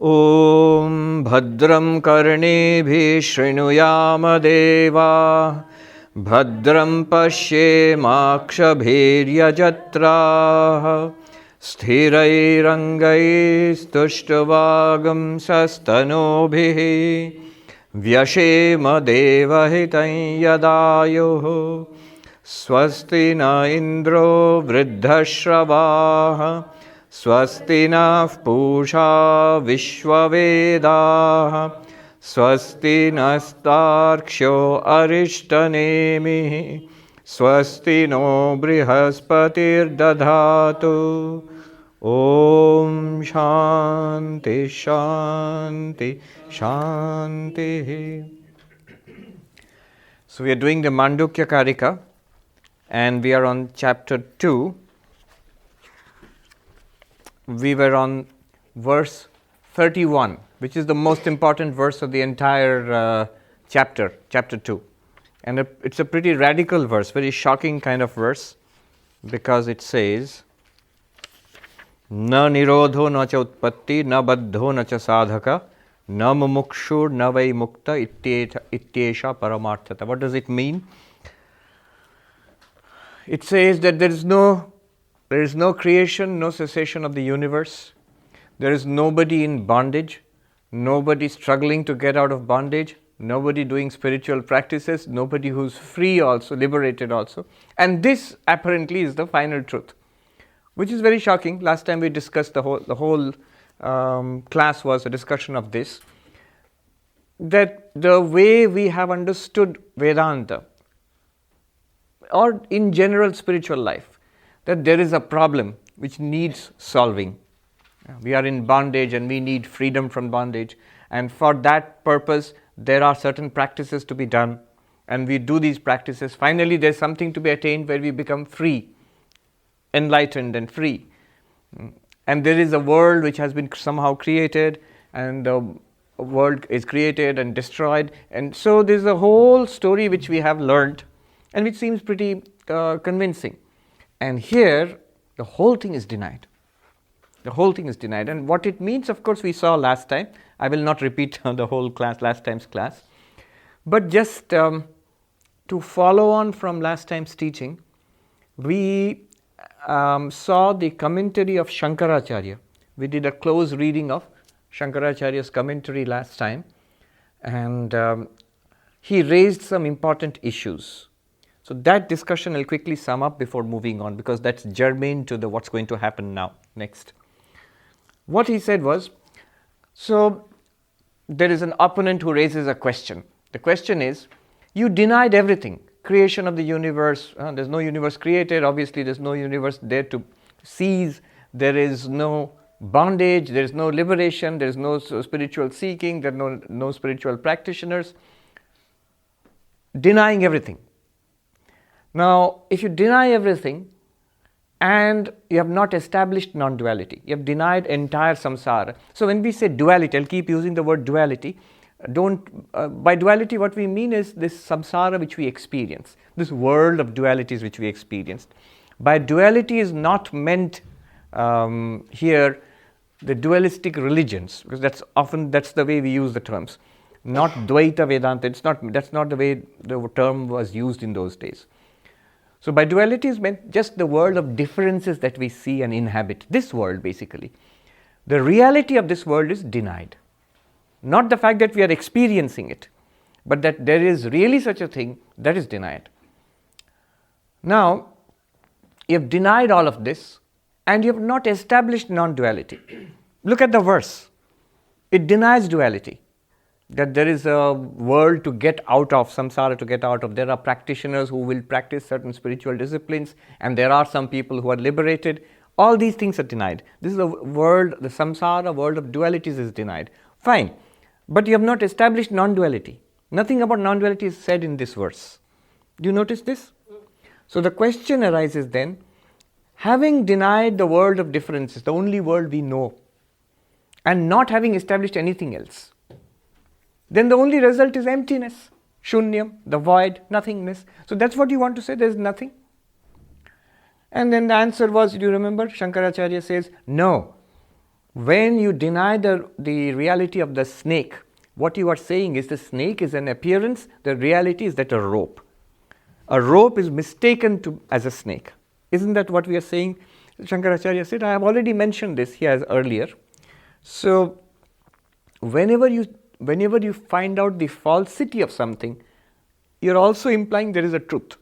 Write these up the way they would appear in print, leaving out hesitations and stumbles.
Om Bhadram Karnebhi Shrinu Bhadram Pashyemakshabhiryajatra Sthirairangaistushtvagam sastanobhihi Vyashema devahitam yadayuh Swasti na indro vruddhashravah Swasti nः Pusa विश्ववेदाः Swasti नस्तार्क्ष्यो अरिष्टनेमिः Swasti no brihaspatirdadhatu Om Shanti Shanti Shanti. So we are doing the Mandukya Karika and we are on chapter 2. We were on verse 31, which is the most important verse of the entire chapter 2. And it's a pretty radical verse, very shocking kind of verse, because it says, Na nirodho na cha utpatti, na baddho na cha sadhaka, na mumukshur na vai mukta ityesha paramarthata. What does it mean? It says that there is no creation, no cessation of the universe. There is nobody in bondage, nobody struggling to get out of bondage, nobody doing spiritual practices, nobody who's free also, liberated also. And this apparently is the final truth, which is very shocking. Last time we discussed the whole class was a discussion of this, that the way we have understood Vedanta, or in general spiritual life, that there is a problem which needs solving. We are in bondage and we need freedom from bondage, and for that purpose there are certain practices to be done, and we do these practices. Finally there is something to be attained where we become free, enlightened and free. And there is a world which has been somehow created, and the world is created and destroyed, and so there is a whole story which we have learned and which seems pretty convincing. And here, the whole thing is denied. The whole thing is denied. And what it means, of course, we saw last time. I will not repeat the whole class, last time's class. But just to follow on from last time's teaching, we saw the commentary of Shankaracharya. We did a close reading of Shankaracharya's commentary last time. And he raised some important issues. So that discussion I'll quickly sum up before moving on, because that's germane to what's going to happen now, next. What he said was, so there is an opponent who raises a question. The question is, you denied everything, creation of the universe, there's no universe created, obviously there's no universe there to seize, there is no bondage, there is no liberation, there is no spiritual seeking, there are no spiritual practitioners, denying everything. Now, if you deny everything and you have not established non-duality, you have denied entire samsara. So when we say duality, I'll keep using the word duality. By duality what we mean is this samsara which we experience, this world of dualities which we experienced. By duality is not meant here the dualistic religions, because that's the way we use the terms. Not Dvaita Vedanta, that's not the way the term was used in those days. So by duality is meant just the world of differences that we see and inhabit. This world basically. The reality of this world is denied. Not the fact that we are experiencing it, but that there is really such a thing, that is denied. Now, you have denied all of this and you have not established non-duality. Look at the verse. It denies duality. That there is a world to get out of, samsara to get out of. There are practitioners who will practice certain spiritual disciplines, and there are some people who are liberated. All these things are denied. This is a world, the samsara world of dualities is denied. Fine. But you have not established non-duality. Nothing about non-duality is said in this verse. Do you notice this? So the question arises then, having denied the world of differences, the only world we know, and not having established anything else, then the only result is emptiness, shunyam, the void, nothingness. So that's what you want to say, there is nothing. And then the answer was, do you remember? Shankaracharya says, no. When you deny the reality of the snake, what you are saying is the snake is an appearance, the reality is that a rope. A rope is mistaken as a snake. Isn't that what we are saying? Shankaracharya said, I have already mentioned this here earlier. So, whenever you find out the falsity of something, you are also implying there is a truth.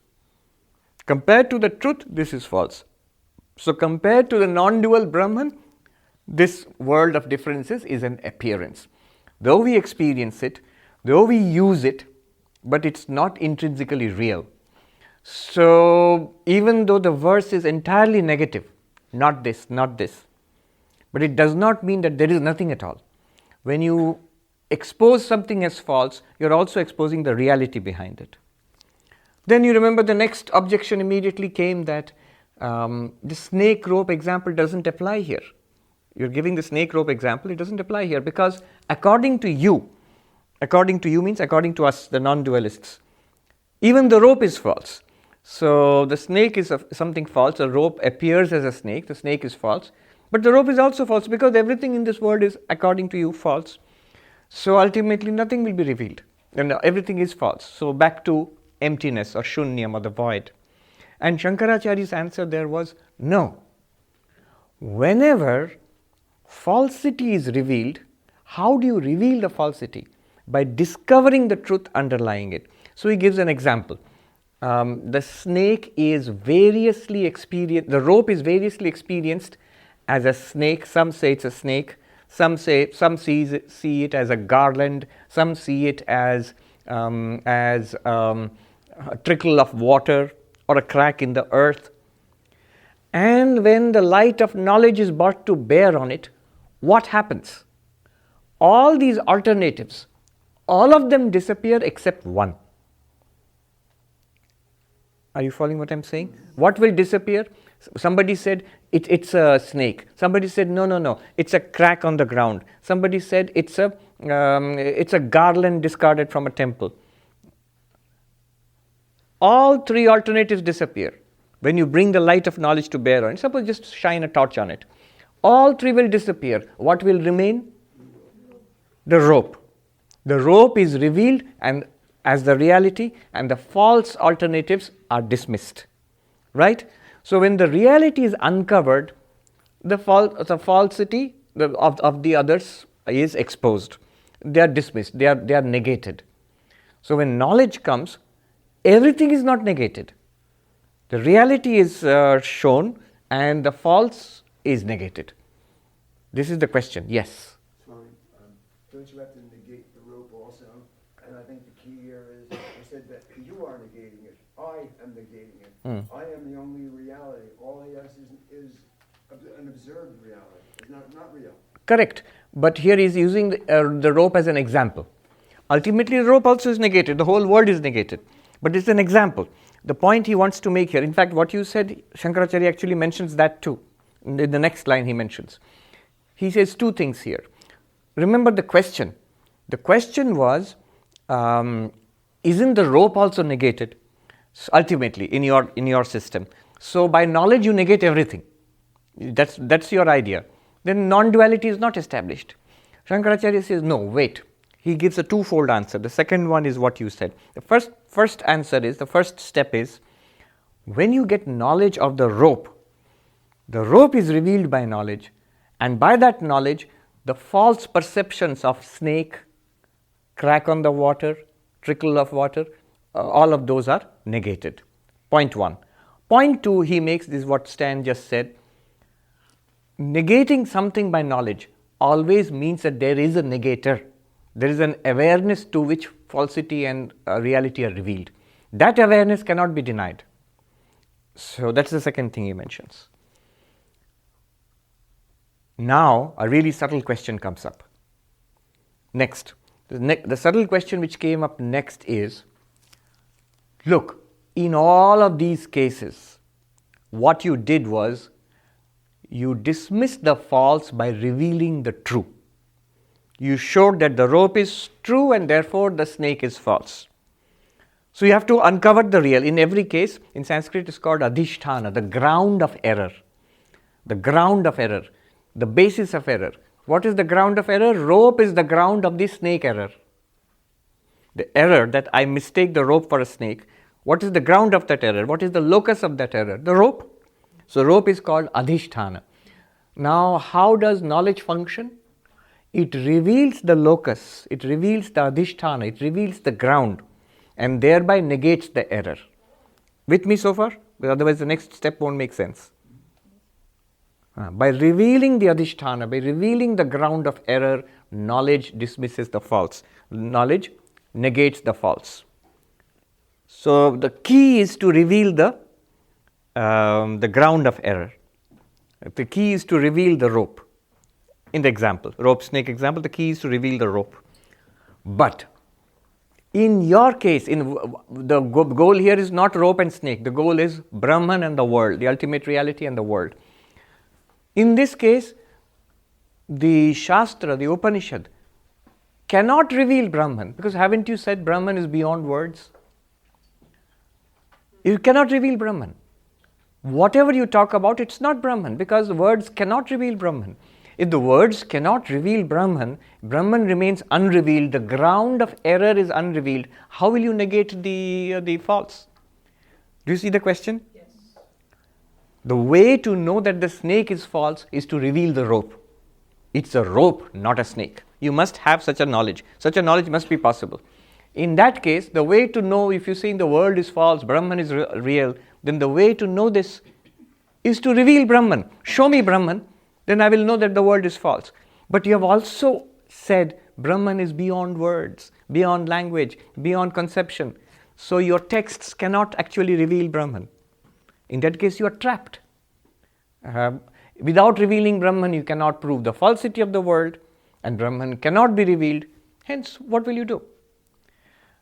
Compared to the truth, this is false. So, compared to the non-dual Brahman, this world of differences is an appearance. Though we experience it, though we use it, but it's not intrinsically real. So, even though the verse is entirely negative, not this, not this, but it does not mean that there is nothing at all. When you expose something as false, you're also exposing the reality behind it. Then you remember the next objection immediately came that the snake rope example doesn't apply here. You're giving the snake rope example, it doesn't apply here because according to you means according to us, the non-dualists, even the rope is false. So the snake is something false, a rope appears as a snake, the snake is false, but the rope is also false because everything in this world is according to you false. So ultimately nothing will be revealed and everything is false. So back to emptiness or shunyam or the void. And Shankaracharya's answer there was no. Whenever falsity is revealed, how do you reveal the falsity? By discovering the truth underlying it. So he gives an example. The snake is variously experienced, the rope is variously experienced as a snake. Some say it's a snake, some see it as a garland, some see it as a trickle of water or a crack in the earth. And when the light of knowledge is brought to bear on it, what happens? All these alternatives, all of them disappear except one. Are you following what I'm saying? What will disappear? Somebody said it's a snake. Somebody said no, it's a crack on the ground. Somebody said it's a garland discarded from a temple. All three alternatives disappear when you bring the light of knowledge to bear on it. Suppose just shine a torch on it. All three will disappear. What will remain? The rope. The rope is revealed and as the reality, and the false alternatives are dismissed. Right? So when the reality is uncovered, the falsity of the others is exposed. They are dismissed. They are negated. So when knowledge comes, everything is not negated. The reality is shown and the false is negated. This is the question. Yes? Swami, don't you have to negate the rope also? And I think the key here is you said that you are negating it. I am negating it. I am the only reality. All else is an observed reality. It's not real. Correct. But here he is using the rope as an example. Ultimately, the rope also is negated. The whole world is negated. But it's an example. The point he wants to make here, in fact, what you said, Shankaracharya actually mentions that too. In the next line he mentions. He says two things here. Remember the question. The question was, isn't the rope also negated? So ultimately, in your system. So by knowledge you negate everything. That's your idea. Then non-duality is not established. Shankaracharya says, no, wait. He gives a twofold answer. The second one is what you said. The first answer is, the first step is, when you get knowledge of the rope is revealed by knowledge, and by that knowledge, the false perceptions of snake, crack on the water, trickle of water, all of those are negated. Point one. Point two, he makes this what Stan just said. Negating something by knowledge always means that there is a negator. There is an awareness to which falsity and reality are revealed. That awareness cannot be denied. So that's the second thing he mentions. Now, a really subtle question comes up. Next. The subtle question which came up next is, look, in all of these cases, what you did was, you dismissed the false by revealing the true. You showed that the rope is true and therefore the snake is false. So you have to uncover the real. In every case, in Sanskrit it's called adhisthana, the ground of error. The ground of error. the basis of error. What is the ground of error? Rope is the ground of the snake error. The error that I mistake the rope for a snake. What is the ground of that error? What is the locus of that error? The rope. So rope is called adhishthana. Now, how does knowledge function? It reveals the locus, it reveals the adhishthana, it reveals the ground, and thereby negates the error. With me so far? But otherwise the next step won't make sense. By revealing the adhishthana, by revealing the ground of error, knowledge dismisses the false. Knowledge negates the false. So the key is to reveal the ground of error. The key is to reveal the rope. In the example, rope snake example, the key is to reveal the rope. But in your case, the goal here is not rope and snake. The goal is Brahman and the world, the ultimate reality and the world. In this case, the Shastra, the Upanishad, cannot reveal Brahman, because haven't you said Brahman is beyond words? You cannot reveal Brahman. Whatever you talk about, it's not Brahman, because words cannot reveal Brahman. If the words cannot reveal Brahman, Brahman remains unrevealed, the ground of error is unrevealed. How will you negate the false? Do you see the question? Yes. The way to know that the snake is false is to reveal the rope. It's a rope, not a snake. You must have such a knowledge. Such a knowledge must be possible. In that case, the way to know, if you say the world is false, Brahman is real, then the way to know this is to reveal Brahman. Show me Brahman, then I will know that the world is false. But you have also said Brahman is beyond words, beyond language, beyond conception. So your texts cannot actually reveal Brahman. In that case, you are trapped. Without revealing Brahman, you cannot prove the falsity of the world, and Brahman cannot be revealed. Hence, what will you do?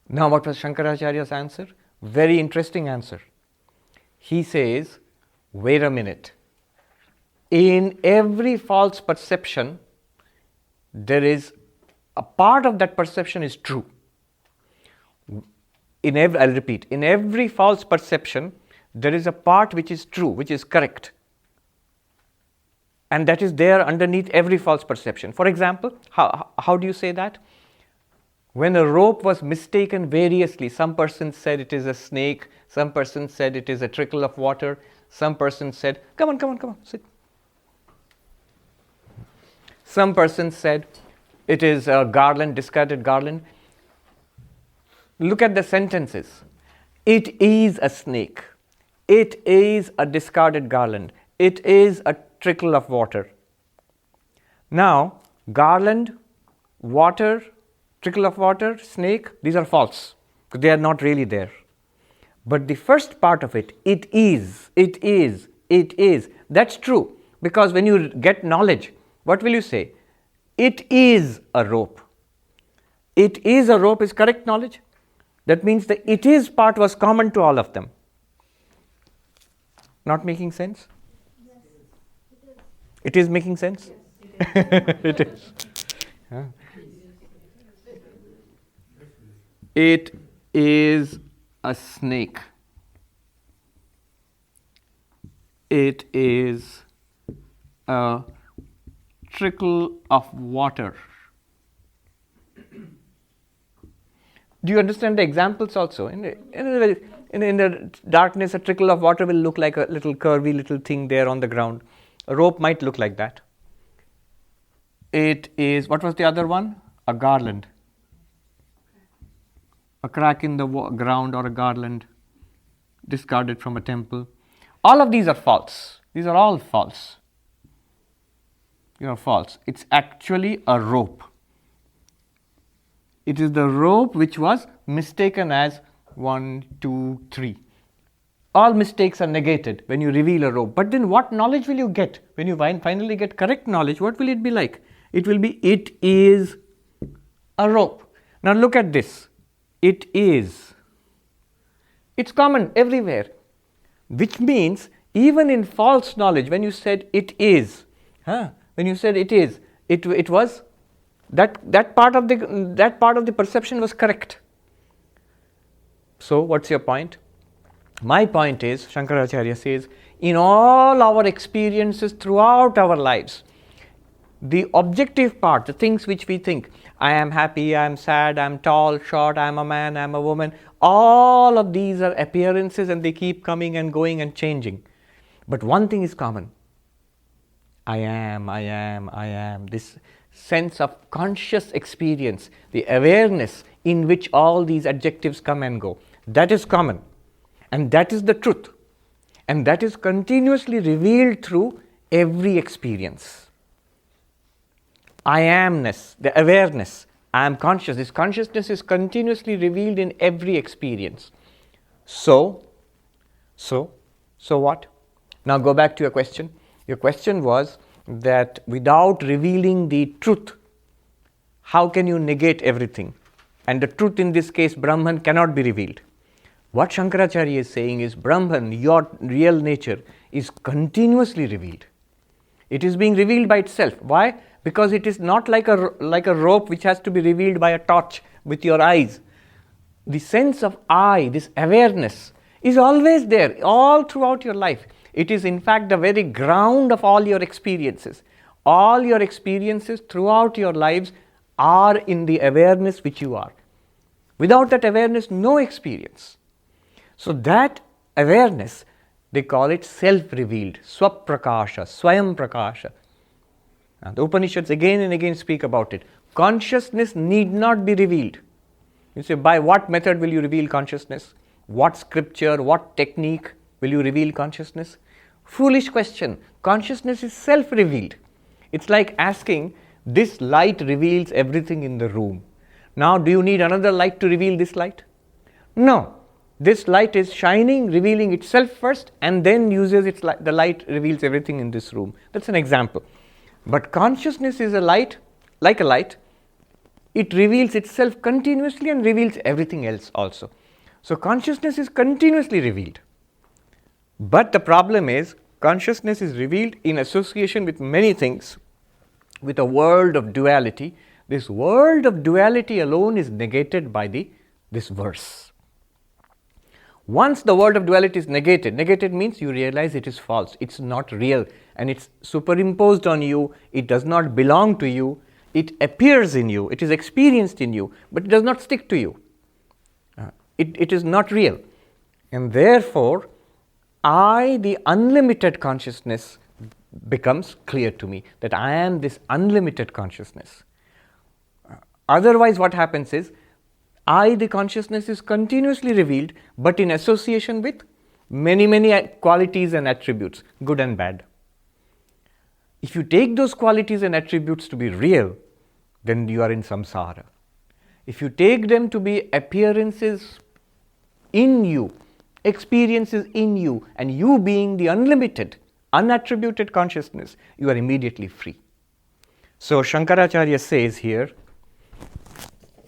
Now, what was Shankaracharya's answer? Very interesting answer. He says, wait a minute. In every false perception, there is a part of that perception is true. I'll repeat, in every false perception, there is a part which is true, which is correct. And that is there underneath every false perception. For example, how do you say that? When a rope was mistaken variously, some person said it is a snake, some person said it is a trickle of water, some person said, come on, sit. Some person said it is a garland, discarded garland. Look at the sentences. It is a snake. It is a discarded garland. It is a trickle of water. Now, garland, water, trickle of water, snake, these are false, because they are not really there. But the first part of it is, that's true. Because when you get knowledge, what will you say? It is a rope. It is a rope is correct knowledge. That means the it is part was common to all of them. Not making sense? Yes, it is. It is making sense? Yes, It is. Yeah. It is a snake. It is a trickle of water. Do you understand the examples also? In the darkness, a trickle of water will look like a little curvy little thing there on the ground. A rope might look like that. It is, what was the other one? A garland. A crack in the ground or a garland discarded from a temple. All of these are false. These are all false. They are false. It's actually a rope. It is the rope which was mistaken as 1, 2, 3. All mistakes are negated when you reveal a rope. But then what knowledge will you get? When you finally get correct knowledge, what will it be like? It will be, it is a rope. Now look at this. It is. It's common everywhere. Which means, even in false knowledge, when you said it is, when you said it is, it was, that part of the perception was correct. So, what's your point? My point is, Shankaracharya says, in all our experiences throughout our lives, The objective part, the things which we think, I am happy, I am sad, I am tall, short, I am a man, I am a woman, all of these are appearances and they keep coming and going and changing. But one thing is common. I am. This sense of conscious experience, the awareness in which all these adjectives come and go. That is common. And that is the truth. And that is continuously revealed through every experience. I amness, the awareness, I am conscious. This consciousness is continuously revealed in every experience. So what? Now go back to your question. Your question was that without revealing the truth, how can you negate everything? And the truth in this case, Brahman, cannot be revealed. What Shankaracharya is saying is Brahman, your real nature, is continuously revealed. It is being revealed by itself. Why? Because it is not like a rope which has to be revealed by a torch with your eyes. The sense of I, this awareness, is always there, all throughout your life. It is in fact the very ground of all your experiences. All your experiences throughout your lives are in the awareness which you are. Without that awareness, no experience. So that awareness, they call it self-revealed, swaprakasha, swayam prakasha. And the Upanishads again and again speak about it. Consciousness need not be revealed. You say, by what method will you reveal consciousness? What scripture, what technique will you reveal consciousness? Foolish question. Consciousness is self-revealed. It's like asking, this light reveals everything in the room. Now, do you need another light to reveal this light? No. This light is shining, revealing itself first, and then uses its light. The light reveals everything in this room. That's an example. But consciousness is a light, like a light. It reveals itself continuously and reveals everything else also. So consciousness is continuously revealed. But the problem is, consciousness is revealed in association with many things, with a world of duality. This world of duality alone is negated by this verse. Once the world of duality is negated means you realize it is false, it's not real, and it's superimposed on you, it does not belong to you, it appears in you, it is experienced in you, but it does not stick to you. It is not real. And therefore, the unlimited consciousness becomes clear to me, that I am this unlimited consciousness. Otherwise, what happens is, the consciousness is continuously revealed, but in association with many qualities and attributes, good and bad. If you take those qualities and attributes to be real, then you are in samsara. If you take them to be appearances in you, experiences in you, and you being the unlimited, unattributed consciousness, you are immediately free. So Shankaracharya says here,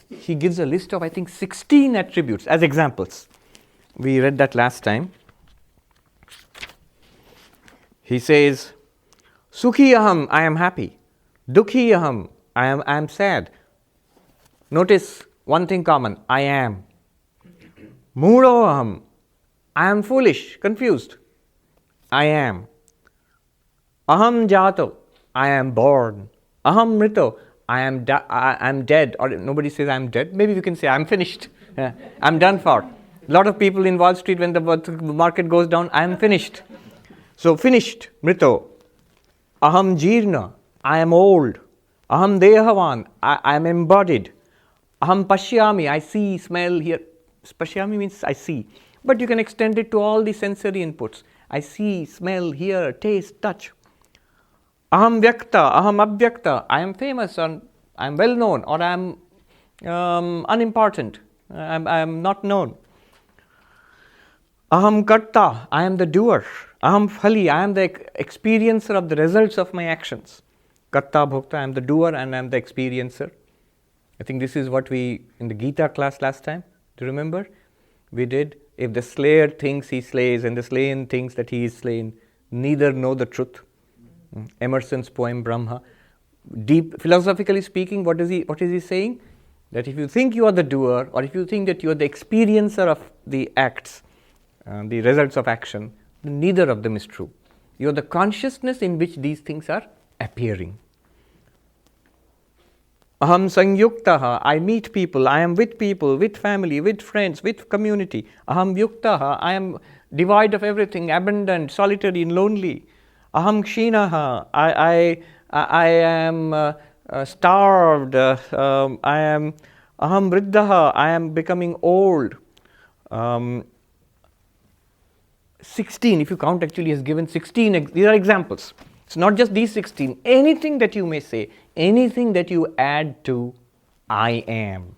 he gives a list of, I think, 16 attributes as examples. We read that last time. He says, Sukhi aham, I am happy. Dukhi aham, I am sad. Notice one thing common, I am. Moodo aham, I am foolish, confused. I am. Aham jato, I am born. Aham mrito, I am dead, or nobody says I am dead. Maybe we can say I am finished. I'm done for. A lot of people in Wall Street, when the market goes down, I am finished. So finished, mrito. Aham jirna, I am old. Aham dehavan, I am embodied. Aham pashyami, I see, smell, hear. Pashyami means I see. But you can extend it to all the sensory inputs. I see, smell, hear, taste, touch. Aham vyakta, aham abhyakta, I am famous, or I am well known, or I am unimportant, I am not known. Aham karta, I am the doer. Aham phali, I am the experiencer of the results of my actions. Karta bhokta, I am the doer and I am the experiencer. I think this is what we, in the Gita class last time, do you remember? We did, if the slayer thinks he slays and the slain thinks that he is slain, neither know the truth. Emerson's poem Brahma. Deep philosophically speaking, what is he saying? That if you think you are the doer, or if you think that you are the experiencer of the acts, the results of action, neither of them is true. You are the consciousness in which these things are appearing. Aham sangyuktaha, I meet people, I am with people, with family, with friends, with community. Aham yuktaha, I am devoid of everything, abundant, solitary and lonely. Aham kshinaha, I am starved. I am aham vriddhaha, I am becoming old. 16, if you count, actually has given 16. These are examples. It's not just these 16. Anything that you may say, anything that you add to I am,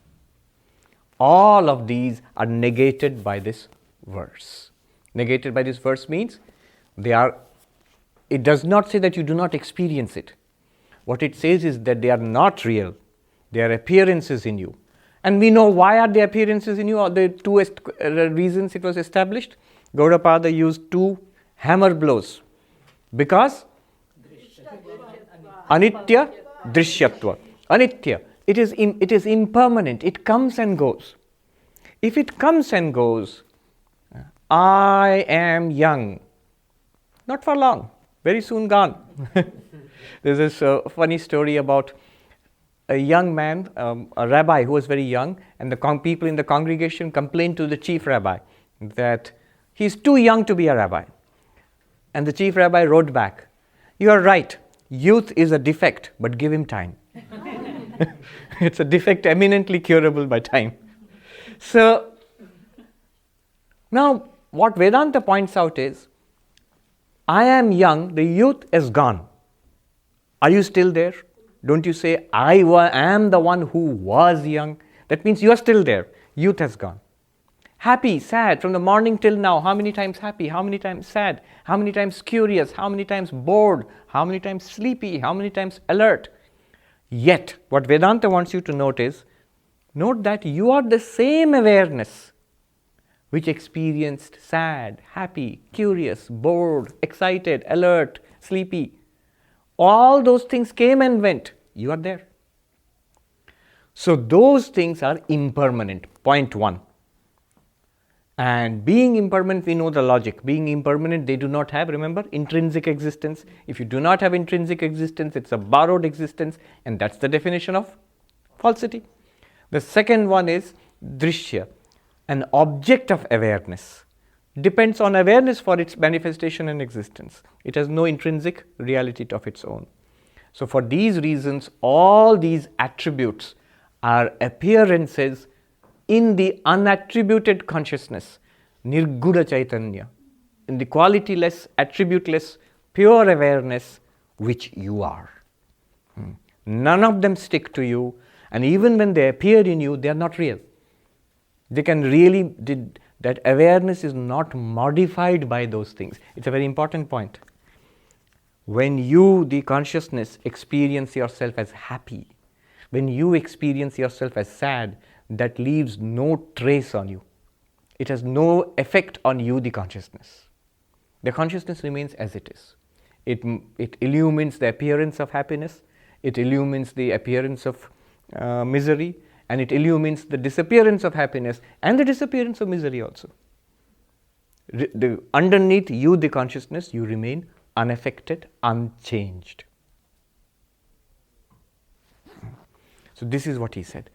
all of these are negated by this verse. Negated by this verse means it does not say that you do not experience it. What it says is that they are not real. They are appearances in you. And we know why are they appearances in you, or the two reasons it was established. Gaudapada used 2 hammer blows. Because anitya, drishyatva. Anitya, it is impermanent, it comes and goes. If it comes and goes, I am young. Not for long, very soon gone. There's this funny story about a young man, a rabbi who was very young, and the people in the congregation complained to the chief rabbi that he's too young to be a rabbi. And the chief rabbi wrote back, "You are right, youth is a defect, but give him time." It's a defect eminently curable by time. So, now what Vedanta points out is, I am young, the youth is gone. Are you still there? Don't you say, I am the one who was young? That means you are still there. Youth has gone. Happy, sad, from the morning till now, how many times happy, how many times sad, how many times curious, how many times bored, how many times sleepy, how many times alert. Yet, what Vedanta wants you to note that you are the same awareness which experienced sad, happy, curious, bored, excited, alert, sleepy. All those things came and went. You are there. So those things are impermanent. Point 1. And being impermanent, we know the logic. Being impermanent, they do not have, remember, intrinsic existence. If you do not have intrinsic existence, it's a borrowed existence, and that's the definition of falsity. The second one is drishya, an object of awareness. Depends on awareness for its manifestation and existence. It has no intrinsic reality of its own. So for these reasons, all these attributes are appearances in the unattributed consciousness, nirguna chaitanya, in the qualityless, attributeless, pure awareness which you are. None of them stick to you, and even when they appear in you, they are not real. They can really, that awareness is not modified by those things. It's a very important point. When you, the consciousness, experience yourself as happy, when you experience yourself as sad, that leaves no trace on you. It has no effect on you, the consciousness. The consciousness remains as it is. It illumines the appearance of happiness, it illumines the appearance of misery, and it illumines the disappearance of happiness and the disappearance of misery also. Underneath you, the consciousness, you remain unaffected, unchanged. So this is what he said.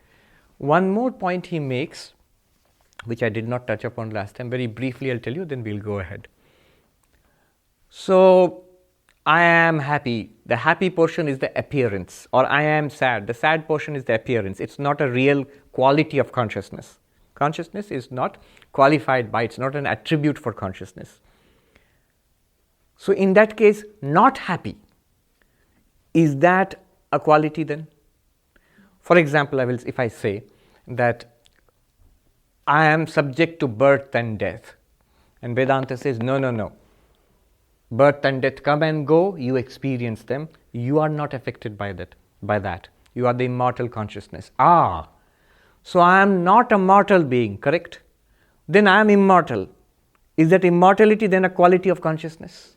One more point he makes, which I did not touch upon last time, very briefly I'll tell you, then we'll go ahead. So, I am happy. The happy portion is the appearance, or I am sad. The sad portion is the appearance. It's not a real quality of consciousness. Consciousness is not qualified by, it's not an attribute for consciousness. So, in that case, not happy, is that a quality then? For example, if I say that I am subject to birth and death, and Vedanta says, no. Birth and death come and go, you experience them, you are not affected by that. You are the immortal consciousness. So I am not a mortal being, correct? Then I am immortal. Is that immortality then a quality of consciousness?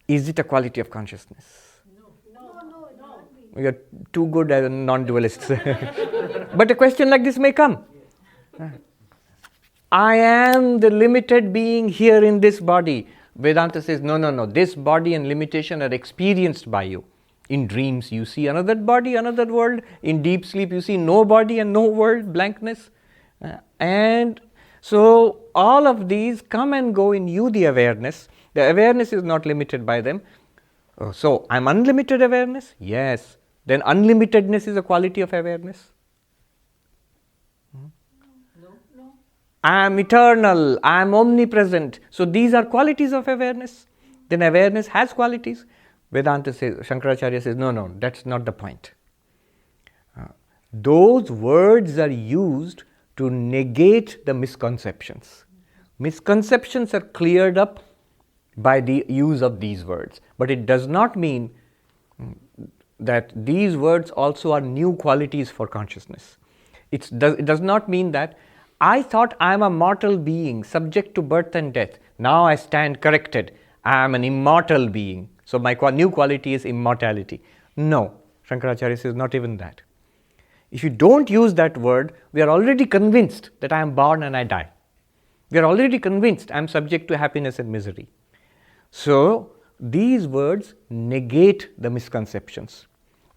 Is it a quality of consciousness? We are too good as non-dualists. But a question like this may come. I am the limited being here in this body. Vedanta says, no. This body and limitation are experienced by you. In dreams, you see another body, another world. In deep sleep, you see no body and no world, blankness. And so all of these come and go in you, the awareness. The awareness is not limited by them. So, I am unlimited awareness? Yes. Then unlimitedness is a quality of awareness. No. I am eternal, I am omnipresent. So these are qualities of awareness. Then awareness has qualities. Vedanta says, Shankaracharya says, no, that's not the point. Those words are used to negate the misconceptions. Misconceptions are cleared up by the use of these words. But it does not mean that these words also are new qualities for consciousness. It does not mean that I thought I am a mortal being subject to birth and death. Now I stand corrected. I am an immortal being. So my new quality is immortality. No, Shankaracharya says not even that. If you don't use that word, we are already convinced that I am born and I die. We are already convinced I am subject to happiness and misery. So these words negate the misconceptions.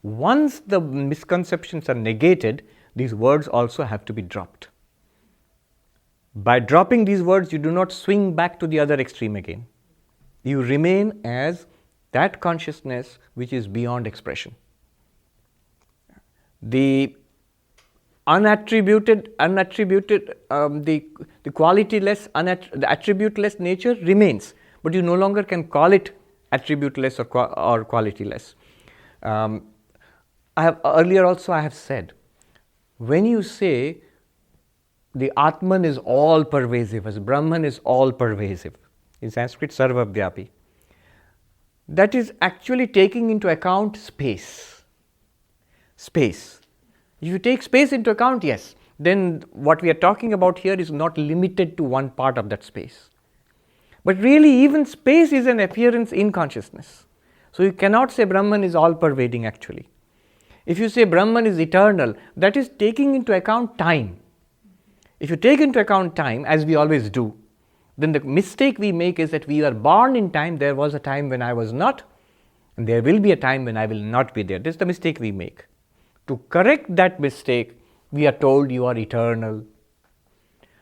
Once the misconceptions are negated, these words also have to be dropped. By dropping these words, you do not swing back to the other extreme again. You remain as that consciousness which is beyond expression. The unattributed, the qualityless, the attributeless nature remains, but you no longer can call it attributeless or qualityless. Earlier also I have said, when you say the Atman is all pervasive, as Brahman is all pervasive, in Sanskrit sarvavyapi, that is actually taking into account space. Space. If you take space into account, yes, then what we are talking about here is not limited to one part of that space. But really, even space is an appearance in consciousness. So you cannot say Brahman is all pervading actually. If you say Brahman is eternal, that is taking into account time. If you take into account time, as we always do, then the mistake we make is that we are born in time. There was a time when I was not, and there will be a time when I will not be there. This is the mistake we make. To correct that mistake, we are told you are eternal.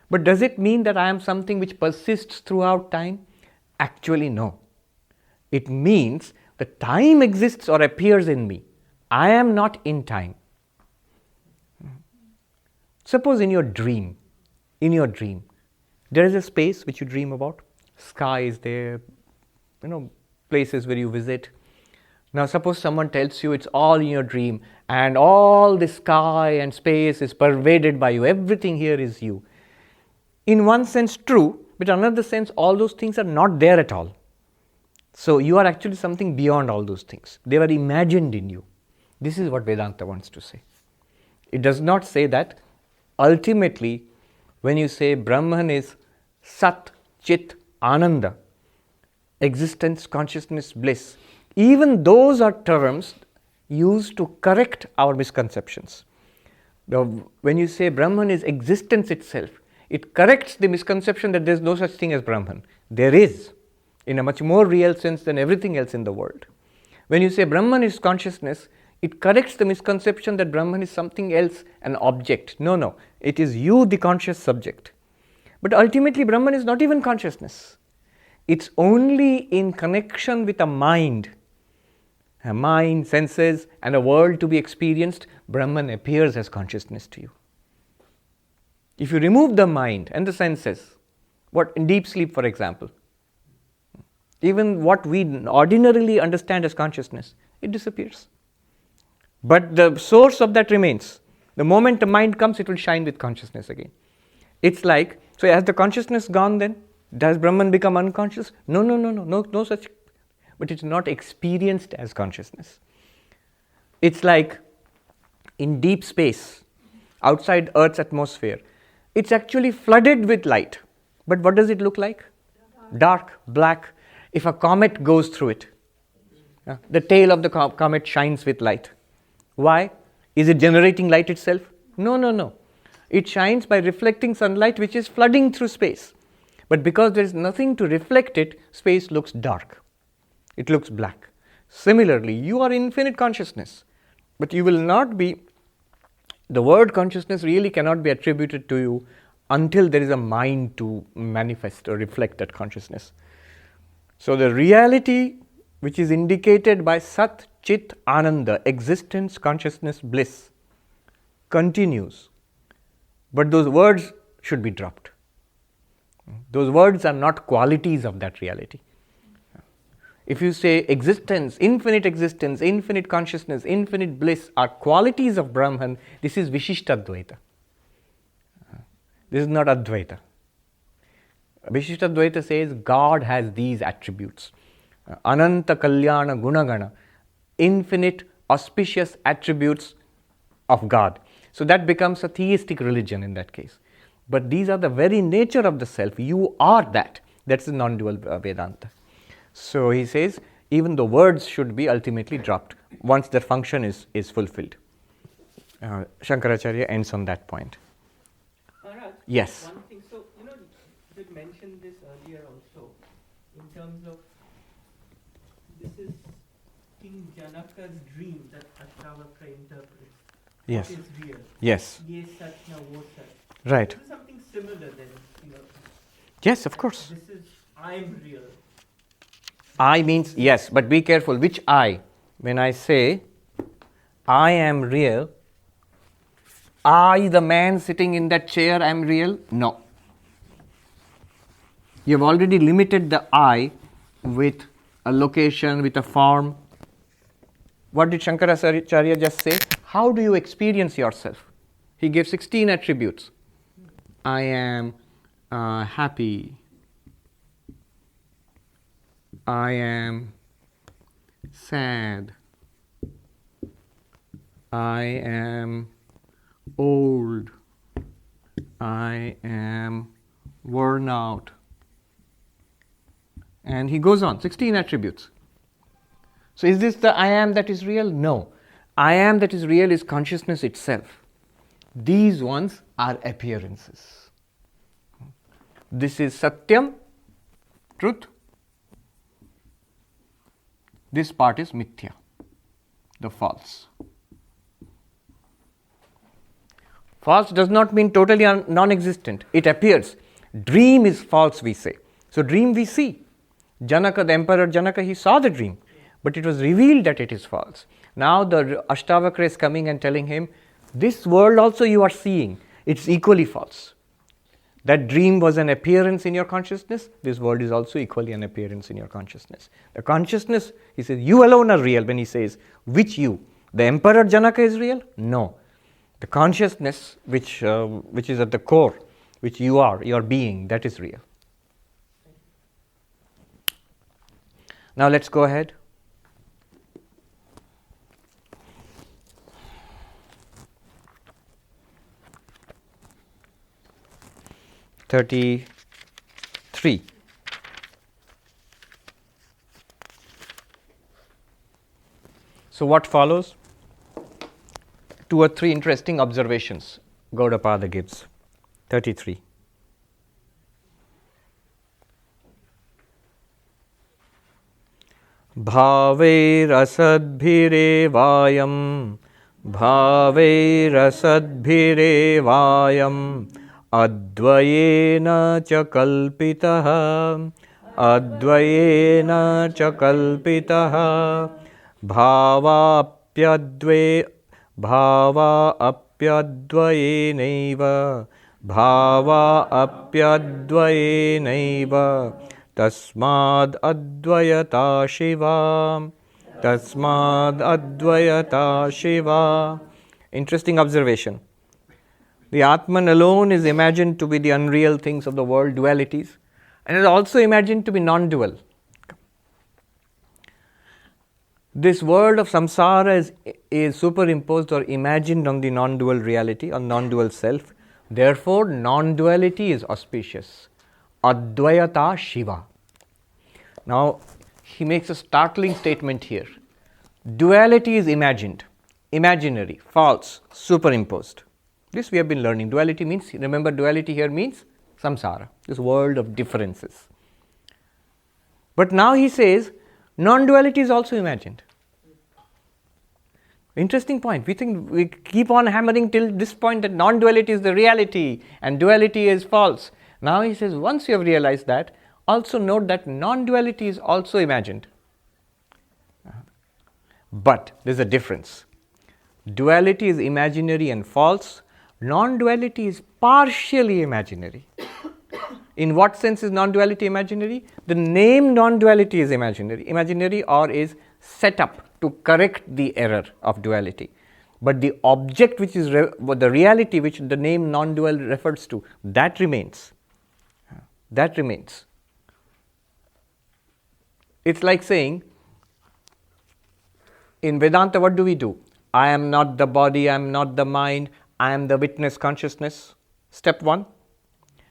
But does it mean that I am something which persists throughout time? Actually, no. It means that time exists or appears in me. I am not in time. Suppose in your dream, there is a space which you dream about. Sky is there, places where you visit. Now suppose someone tells you it's all in your dream and all the sky and space is pervaded by you. Everything here is you. In one sense true, but in another sense all those things are not there at all. So you are actually something beyond all those things. They were imagined in you. This is what Vedanta wants to say. It does not say that ultimately when you say Brahman is Sat, Chit, Ananda, existence, consciousness, bliss, even those are terms used to correct our misconceptions. When you say Brahman is existence itself, it corrects the misconception that there is no such thing as Brahman. There is, in a much more real sense than everything else in the world. When you say Brahman is consciousness, it corrects the misconception that Brahman is something else, an object. No, it is you, the conscious subject. But ultimately, Brahman is not even consciousness. It's only in connection with a mind, senses, and a world to be experienced, Brahman appears as consciousness to you. If you remove the mind and the senses, in deep sleep, for example, even what we ordinarily understand as consciousness, it disappears. But the source of that remains. The moment the mind comes, it will shine with consciousness again. It's like, so has the consciousness gone then? Does Brahman become unconscious? No such. But it's not experienced as consciousness. It's like in deep space, outside Earth's atmosphere, it's actually flooded with light. But what does it look like? Dark, black. If a comet goes through it, the tail of the comet shines with light. Why? Is it generating light itself? No. It shines by reflecting sunlight which is flooding through space. But because there is nothing to reflect it, space looks dark. It looks black. Similarly, you are infinite consciousness, but you will not be, the word consciousness really cannot be attributed to you until there is a mind to manifest or reflect that consciousness. So the reality which is indicated by Sat, Chit, Ananda, existence, consciousness, bliss, continues. But those words should be dropped. Those words are not qualities of that reality. If you say existence, infinite consciousness, infinite bliss are qualities of Brahman, this is Vishishtadvaita. This is not Advaita. Vishishtadvaita says God has these attributes. Ananta Kalyana Gunagana, infinite auspicious attributes of God. So that becomes a theistic religion in that case. But these are the very nature of the self. You are that. That's the non-dual Vedanta. So he says, even the words should be ultimately dropped once their function is fulfilled. Shankaracharya ends on that point. Maharaj, Yes. one thing, so you did mention this earlier also, in terms of this is King Janaka's dream that Ashtavakra interprets. Yes. What is real? Yes. Ye sach na wo sach. Right. This is something similar then, Yes, of course. This is I am real. I means yes, but be careful. Which I? When I say I am real, I, the man sitting in that chair, am real? No. You have already limited the I with a location, with a form. What did Shankaracharya just say? How do you experience yourself? He gave 16 attributes. I am happy. I am sad. I am old. I am worn out. And he goes on, 16 attributes. So is this the I am that is real? No. I am that is real is consciousness itself. These ones are appearances. This is Satyam, truth. This part is Mithya, the false. False does not mean totally non-existent. It appears. Dream is false, we say. So dream we see. Janaka, the emperor Janaka, he saw the dream, but it was revealed that it is false. Now the Ashtavakra is coming and telling him, this world also you are seeing, it's equally false. That dream was an appearance in your consciousness, this world is also equally an appearance in your consciousness. The consciousness, he says, you alone are real. When he says, which you? The emperor Janaka is real? No. The consciousness which is at the core, which you are, your being, that is real. Now let's go ahead. (33). So what follows? 2 or 3 interesting observations Gaudapada gives. 33. bhāvairasadbhirevāyam bhāvairasadbhirevāyam advayena ca kalpitaḥ advayena ca kalpitaḥ bhāvā apyadvayenaiva bhāvā apyadvayenaiva tasmādadvayatā śivā tasmādadvayatā śivā. Interesting observation. The Atman alone is imagined to be the unreal things of the world, dualities, and is also imagined to be non-dual. This world of samsara is superimposed or imagined on the non-dual reality, on non-dual self. Therefore, non-duality is auspicious. Advayatā śivā. Now, he makes a startling statement here. Duality is imagined, imaginary, false, superimposed. This we have been learning. Duality means, remember, duality here means samsara, this world of differences. But now he says, Non-duality is also imagined. Interesting point. We keep on hammering till this point that non-duality is the reality and duality is false. Now he says, once you have realized that, also note that non-duality is also imagined. But there's a difference. Duality is imaginary and false. Non-duality is partially imaginary. In what sense is non-duality imaginary? The name non-duality is imaginary. Imaginary or is set up to correct the error of duality. But the object which is the reality which the name non-dual refers to, that remains. That remains. It's like saying, in Vedanta what do? I am not the body, I am not the mind, I am the witness consciousness. Step 1.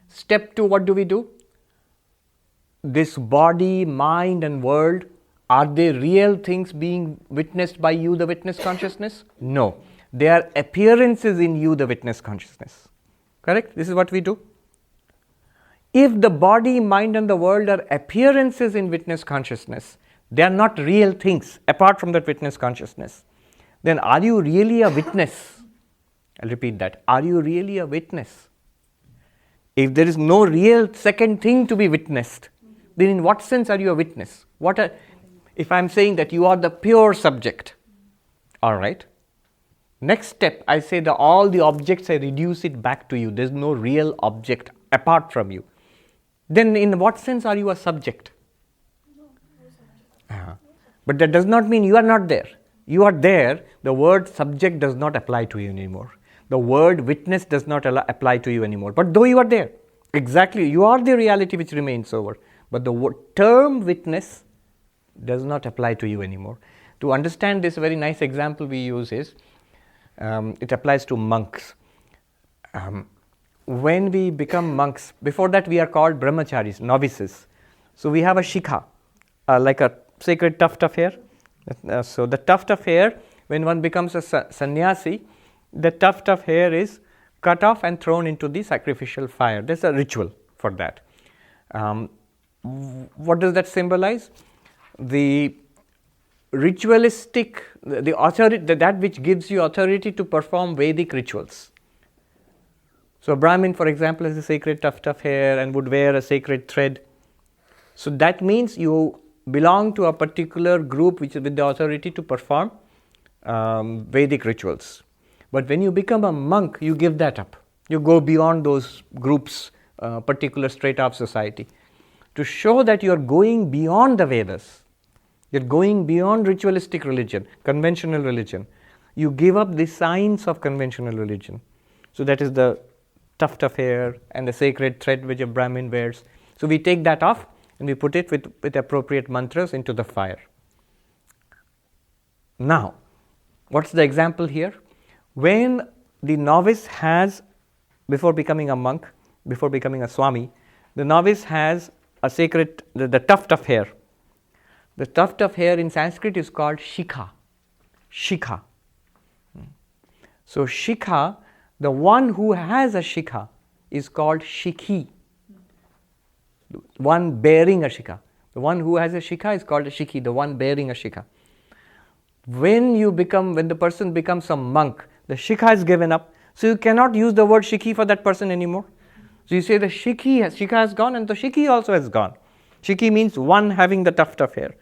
Step 2, what do? This body, mind and world, are they real things being witnessed by you, the witness consciousness? No. They are appearances in you, the witness consciousness. Correct? This is what we do. If the body, mind and the world are appearances in witness consciousness, they are not real things apart from that witness consciousness, then are you really a witness? I'll repeat that. Are you really a witness? If there is no real second thing to be witnessed, then in what sense are you a witness? If I am saying that you are the pure subject, all right. Next step, I say that all the objects, I reduce it back to you. There is no real object apart from you. Then in what sense are you a subject? But that does not mean you are not there. You are there. The word subject does not apply to you anymore. The word witness does not apply to you anymore. But though you are there, exactly, you are the reality which remains over. But the term witness does not apply to you anymore. To understand this, a very nice example we use is, it applies to monks. When we become monks, before that we are called brahmacharis, novices. So we have a shikha, like a sacred tuft of hair. So the tuft of hair, when one becomes a sannyasi, the tuft of hair is cut off and thrown into the sacrificial fire. There's a ritual for that. What does that symbolize? The ritualistic, the authority, that which gives you authority to perform Vedic rituals. So a Brahmin, for example, has a sacred tuft of hair and would wear a sacred thread. So that means you belong to a particular group which is with the authority to perform Vedic rituals. But when you become a monk, you give that up. You go beyond those groups, particular strata of society, to show that you are going beyond the Vedas. You are going beyond ritualistic religion, conventional religion. You give up the signs of conventional religion. So that is the tuft of hair and the sacred thread which a Brahmin wears. So we take that off and we put it with appropriate mantras into the fire. Now, what's the example here? When the novice has, before becoming a monk, before becoming a Swami, the novice has a sacred, the tuft of hair. The tuft of hair in Sanskrit is called shikha. Shikha. So shikha, the one who has a shikha is called shikhi. One bearing a shikha. The one who has a shikha is called a shikhi, the one bearing a shikha. When the person becomes a monk, the shikha is given up. So you cannot use the word shikhi for that person anymore. So you say the shikha has gone and the shikhi also has gone. Shikhi means one having the tuft of hair.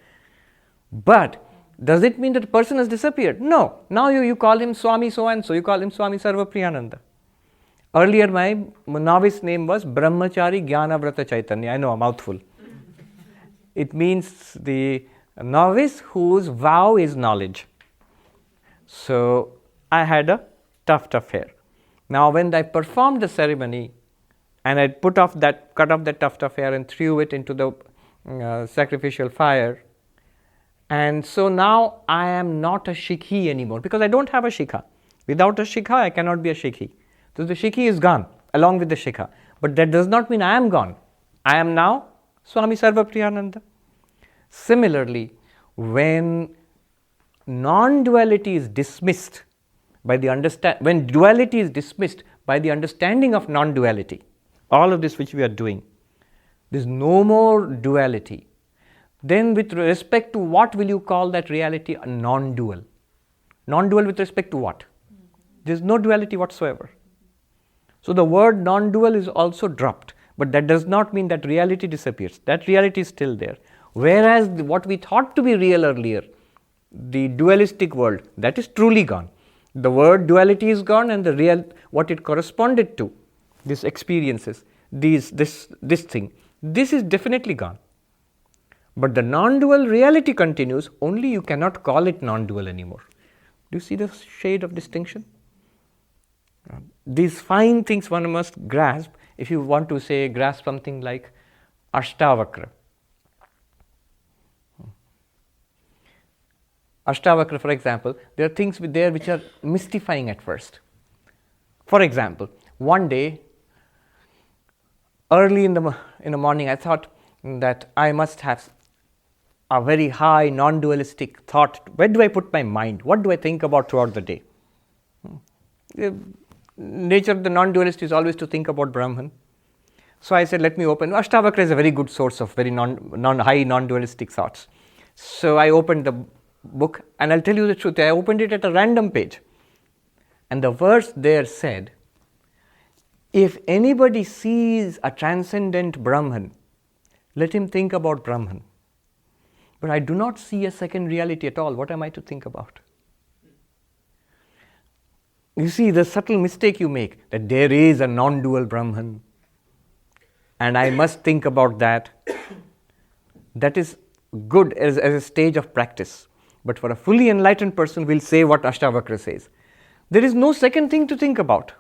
But does it mean that the person has disappeared? No. Now you call him Swami so and so. You call him Swami Sarvapriyananda. Earlier my novice name was Brahmachari Jnanavrata Chaitanya. I know, a mouthful. It means the novice whose vow is knowledge. So I had a tuft of hair. Now when I performed the ceremony and I cut off that tuft of hair and threw it into the sacrificial fire, and so now I am not a shikhi anymore because I don't have a shikha. Without a shikha, I cannot be a shikhi. So the shikhi is gone along with the shikha. But that does not mean I am gone. I am now Swami Sarvapriyananda. Similarly, when non-duality is dismissed when duality is dismissed by the understanding of non-duality, all of this which we are doing, there is no more duality. then with respect to what will you call that reality a non-dual? Non-dual with respect to what? There is no duality whatsoever. So the word non-dual is also dropped, but that does not mean that reality disappears. That reality is still there. Whereas what we thought to be real earlier, the dualistic world, that is truly gone. The word duality is gone, and the real, what it corresponded to, these experiences, this thing, this is definitely gone. But the non-dual reality continues, only you cannot call it non-dual anymore. Do you see the shade of distinction? These fine things one must grasp if you want to grasp something like Ashtavakra. Ashtavakra, for example, there are things there which are mystifying at first. For example, one day, early in the morning, I thought that I must have a very high non-dualistic thought. Where do I put my mind? What do I think about throughout the day? The nature of the non-dualist is always to think about Brahman. So I said, let me open. Ashtavakra is a very good source of very high non-dualistic thoughts. So I opened the book, and I'll tell you the truth, I opened it at a random page. And the verse there said, if anybody sees a transcendent Brahman, let him think about Brahman. But I do not see a second reality at all. What am I to think about? You see the subtle mistake you make, that there is a non-dual Brahman and I must think about that. That is good as a stage of practice. But for a fully enlightened person, we'll say what Ashtavakra says. There is no second thing to think about.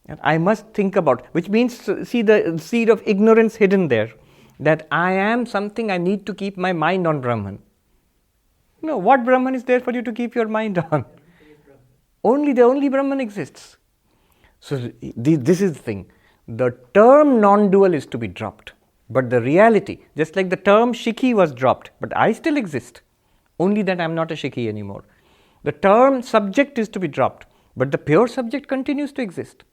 And I must think about, which means, see the seed of ignorance hidden there, that I am something I need to keep my mind on Brahman. No, what Brahman is there for you to keep your mind on? Only Brahman exists. So this is the thing. The term non-dual is to be dropped. But the reality, just like the term Shikhi was dropped, but I still exist. Only that I am not a Shikhi anymore. The term subject is to be dropped, but the pure subject continues to exist.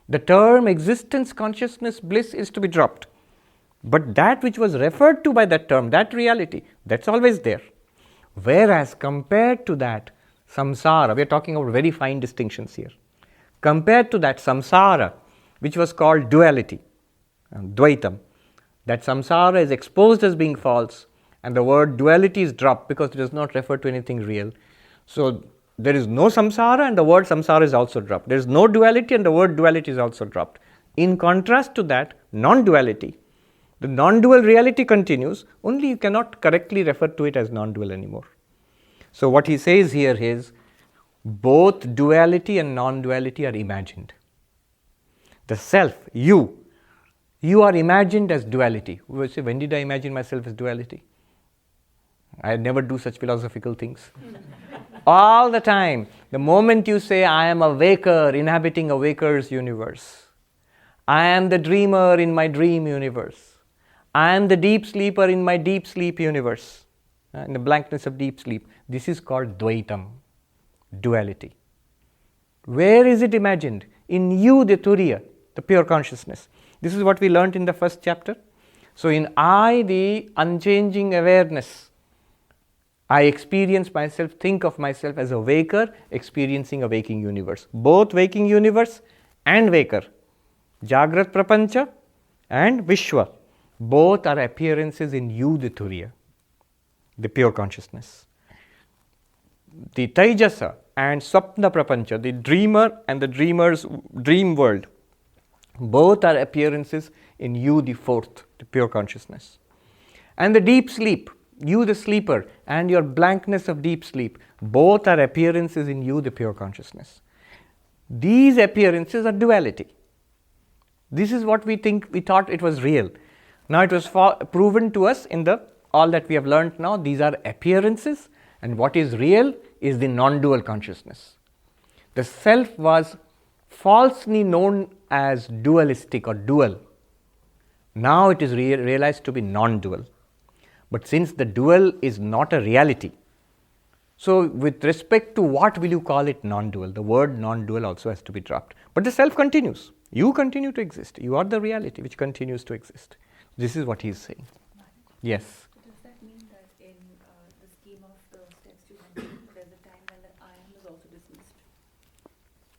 The term existence, consciousness, bliss is to be dropped. But that which was referred to by that term, that reality, that's always there. Whereas compared to that, samsara, we are talking about very fine distinctions here. Compared to that samsara, which was called duality, dvaitam, that samsara is exposed as being false, and the word duality is dropped because it does not refer to anything real. So there is no samsara, and the word samsara is also dropped. There is no duality, and the word duality is also dropped. In contrast to that, non-duality, the non-dual reality continues, only you cannot correctly refer to it as non-dual anymore. So what he says here is, both duality and non-duality are imagined. The self, you are imagined as duality. We will say, when did I imagine myself as duality? I never do such philosophical things. All the time. The moment you say, I am a waker inhabiting a waker's universe. I am the dreamer in my dream universe. I am the deep sleeper in my deep sleep universe. In the blankness of deep sleep. This is called dvaitam, duality. Where is it imagined? In you, the turiya, the pure consciousness. This is what we learnt in the first chapter. So in I, the unchanging awareness, I experience myself, think of myself as a waker experiencing a waking universe. Both waking universe and waker. Jagrat prapancha and Vishwa. Both are appearances in you, the turiya, the pure consciousness. The Taijasa and Swapna prapancha, the dreamer and the dreamer's dream world, both are appearances in you, the fourth, the pure consciousness. And the deep sleep, you the sleeper and your blankness of deep sleep, both are appearances in you, the pure consciousness. These appearances are duality. This is what we thought it was real. Now it was proven to us in all that we have learnt now. These are appearances, and what is real is the non-dual consciousness. The self was falsely known as dualistic or dual. Now it is realized to be non-dual. But since the dual is not a reality, so with respect to what will you call it non-dual? The word non-dual also has to be dropped. But the self continues. You continue to exist. You are the reality which continues to exist. This is what he is saying. Yes. Does that mean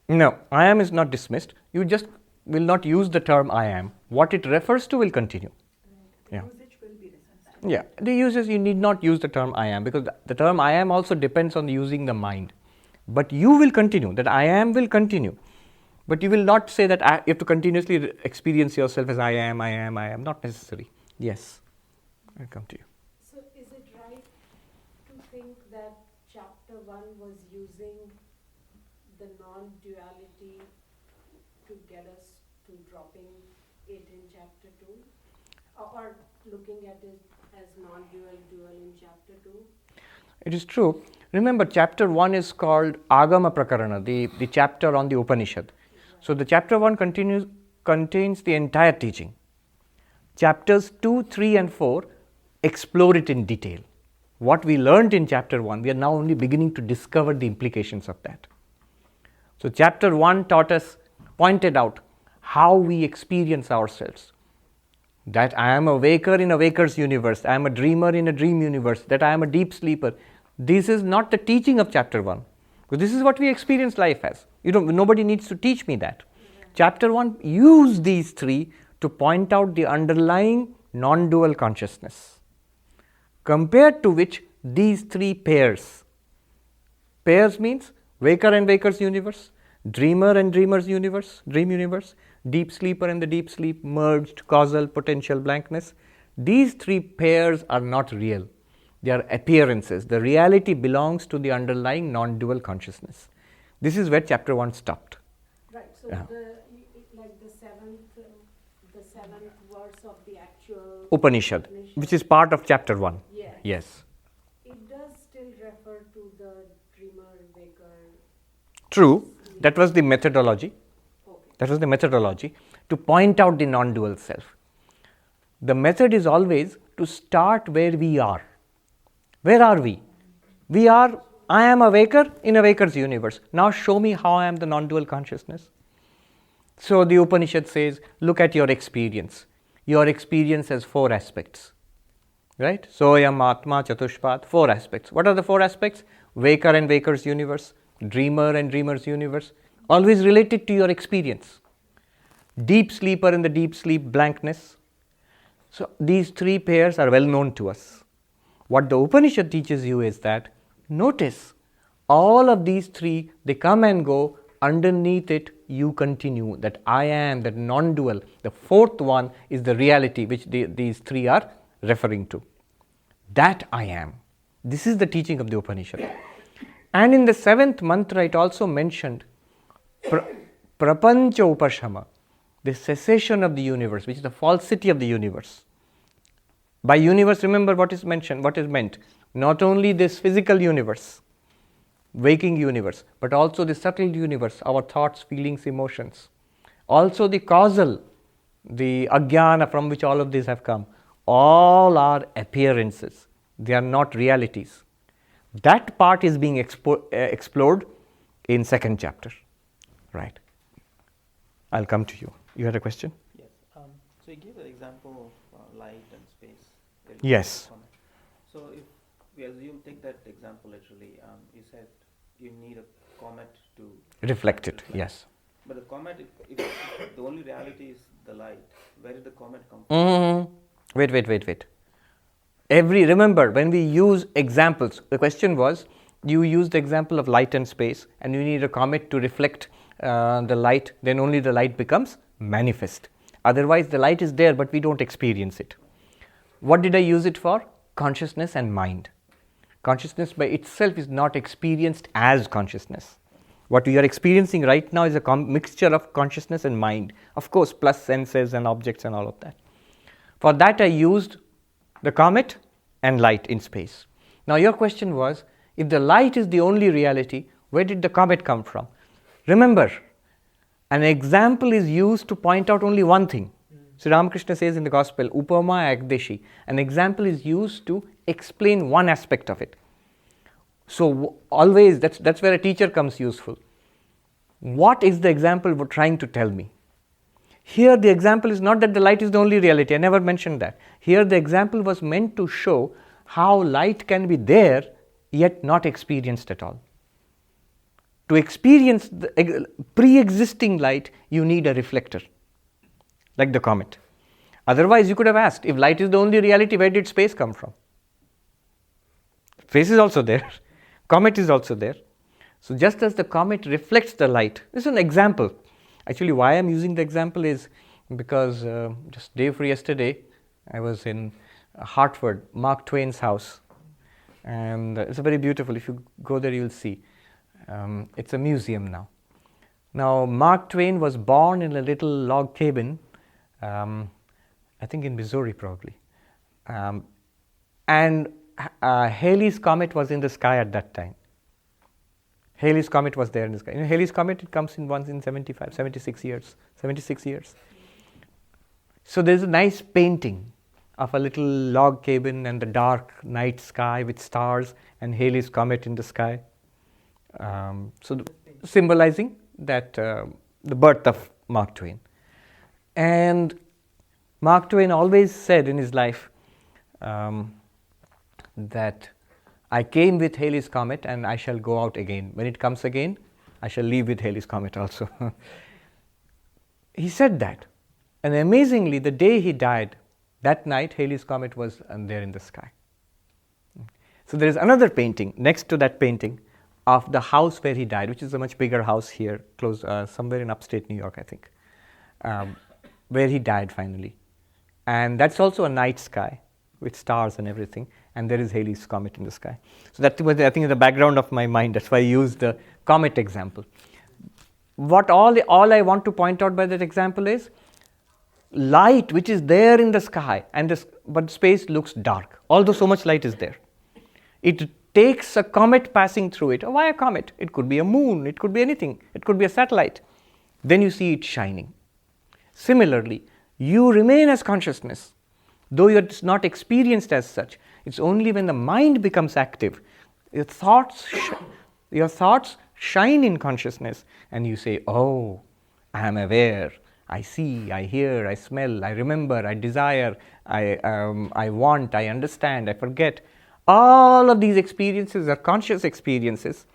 No, I am is not dismissed. You just will not use the term I am. What it refers to will continue. Yeah. Usage will be different. Yeah, the uses you need not use the term I am, because the term I am also depends on using the mind. But you will continue, that I am will continue. But you will not say that you have to continuously experience yourself as I am, not necessary. Yes, I'll come to you. So is it right to think that chapter 1 was using the non-duality to get us to dropping it in chapter 2? Or looking at it as non-dual, dual in chapter 2? It is true. Remember, chapter 1 is called Agama Prakarana, the chapter on the Upanishad. So the chapter 1 contains the entire teaching. Chapters 2, 3 and 4 explore it in detail. What we learned in chapter 1, we are now only beginning to discover the implications of that. So chapter 1 pointed out how we experience ourselves. That I am a waker in a waker's universe, I am a dreamer in a dream universe, that I am a deep sleeper. This is not the teaching of chapter 1. Because this is what we experience life as. Nobody needs to teach me that. Chapter 1 used these three to point out the underlying non-dual consciousness, compared to which these three pairs. Pairs means waker and waker's universe, dreamer and dreamer's universe, dream universe, deep sleeper and the deep sleep, merged, causal, potential blankness. These three pairs are not real. They are appearances. The reality belongs to the underlying non-dual consciousness. This is where chapter 1 stopped. Right, so Yeah. the seventh verse of the actual Upanishad, which is part of chapter 1. Yes. Yes. It does still refer to the dreamer, waker. True, that was the methodology. Okay. That was the methodology to point out the non-dual self. The method is always to start where we are. Where are we? I am a waker in a waker's universe. Now show me how I am the non-dual consciousness. So the Upanishad says, look at your experience. Your experience has 4 aspects. Right? Soyam Atma Chatushpat, 4 aspects. What are the 4 aspects? Waker and waker's universe, dreamer and dreamer's universe, always related to your experience. Deep sleeper and the deep sleep blankness. So these 3 pairs are well known to us. What the Upanishad teaches you is that, notice, all of these 3, they come and go, underneath it you continue, that I am, that non-dual. The 4th one is the reality which these 3 are referring to. That I am. This is the teaching of the Upanishad. And in the 7th mantra it also mentioned prapancha upashama, the cessation of the universe, which is the falsity of the universe. By universe, remember what is mentioned, what is meant. Not only this physical universe, waking universe, but also the subtle universe, our thoughts, feelings, emotions. Also the causal, the ajnana from which all of these have come. All are appearances. They are not realities. That part is being explored in 2nd chapter. Right. I'll come to you. You had a question? Yes. So you gave an example of light and space. Yes. So if we take that example literally, you said you need a comet to Reflect it, yes. But the comet, if the only reality is the light, where did the comet come from? Wait. Remember, when we use examples, the question was, you use the example of light and space, and you need a comet to reflect the light, then only the light becomes manifest. Otherwise, the light is there, but we don't experience it. What did I use it for? Consciousness and mind. Consciousness by itself is not experienced as consciousness. What we are experiencing right now is a mixture of consciousness and mind. Of course, plus senses and objects and all of that. For that I used the comet and light in space. Now your question was, if the light is the only reality, where did the comet come from? Remember, an example is used to point out only one thing. Sri Ramakrishna says in the Gospel, Upama Agdeshi, an example is used to explain one aspect of it. So always, that's where a teacher comes useful. What is the example trying to tell me? Here the example is not that the light is the only reality, I never mentioned that. Here the example was meant to show how light can be there, yet not experienced at all. To experience the pre-existing light, you need a reflector, like the comet. Otherwise, you could have asked, if light is the only reality, where did space come from? Space is also there. Comet is also there. So just as the comet reflects the light, this is an example. Actually, why I'm using the example is because just day before yesterday, I was in Hartford, Mark Twain's house. And it's very beautiful. If you go there, you'll see. It's a museum now. Now, Mark Twain was born in a little log cabin, I think in Missouri probably. And Halley's Comet was in the sky at that time. Halley's Comet was there in the sky. You know, Halley's Comet, it comes in once in 76 years. So there's a nice painting of a little log cabin and the dark night sky with stars and Halley's Comet in the sky. Symbolizing that the birth of Mark Twain. And Mark Twain always said in his life that I came with Halley's Comet and I shall go out again. When it comes again, I shall leave with Halley's Comet also. He said that. And amazingly, the day he died, that night, Halley's Comet was there in the sky. So there is another painting next to that painting of the house where he died, which is a much bigger house here, close somewhere in upstate New York, I think, where he died finally. And that's also a night sky with stars and everything, and there is Halley's Comet in the sky. So that was, I think, in the background of my mind. That's why I used the comet example. What all I want to point out by that example is light which is there in the sky, but space looks dark, although so much light is there. It takes a comet passing through it. Why a comet? It could be a moon, it could be anything, it could be a satellite. Then you see it shining. Similarly, you remain as consciousness, though it's not experienced as such. It's only when the mind becomes active, your thoughts shine in consciousness, and you say, oh, I am aware, I see, I hear, I smell, I remember, I desire, I want, I understand, I forget. All of these experiences are conscious experiences,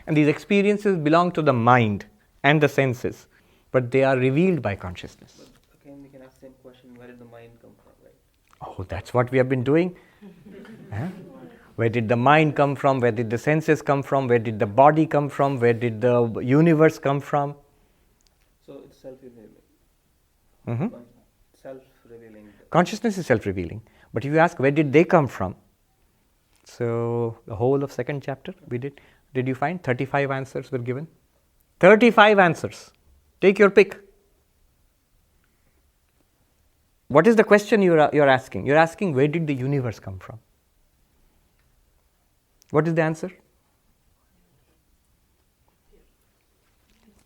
and these experiences belong to the mind and the senses, but they are revealed by consciousness. But again, we can ask the same question, where did the mind come from, right? Oh, that's what we have been doing. Huh? Where did the mind come from? Where did the senses come from? Where did the body come from? Where did the universe come from? So it's self-revealing. Mm-hmm. Self-revealing. Consciousness is self-revealing. But if you ask, where did they come from? So the whole of second chapter we did you find 35 answers were given? 35 answers. Take your pick. What is the question you're asking? You're asking, where did the universe come from? What is the answer?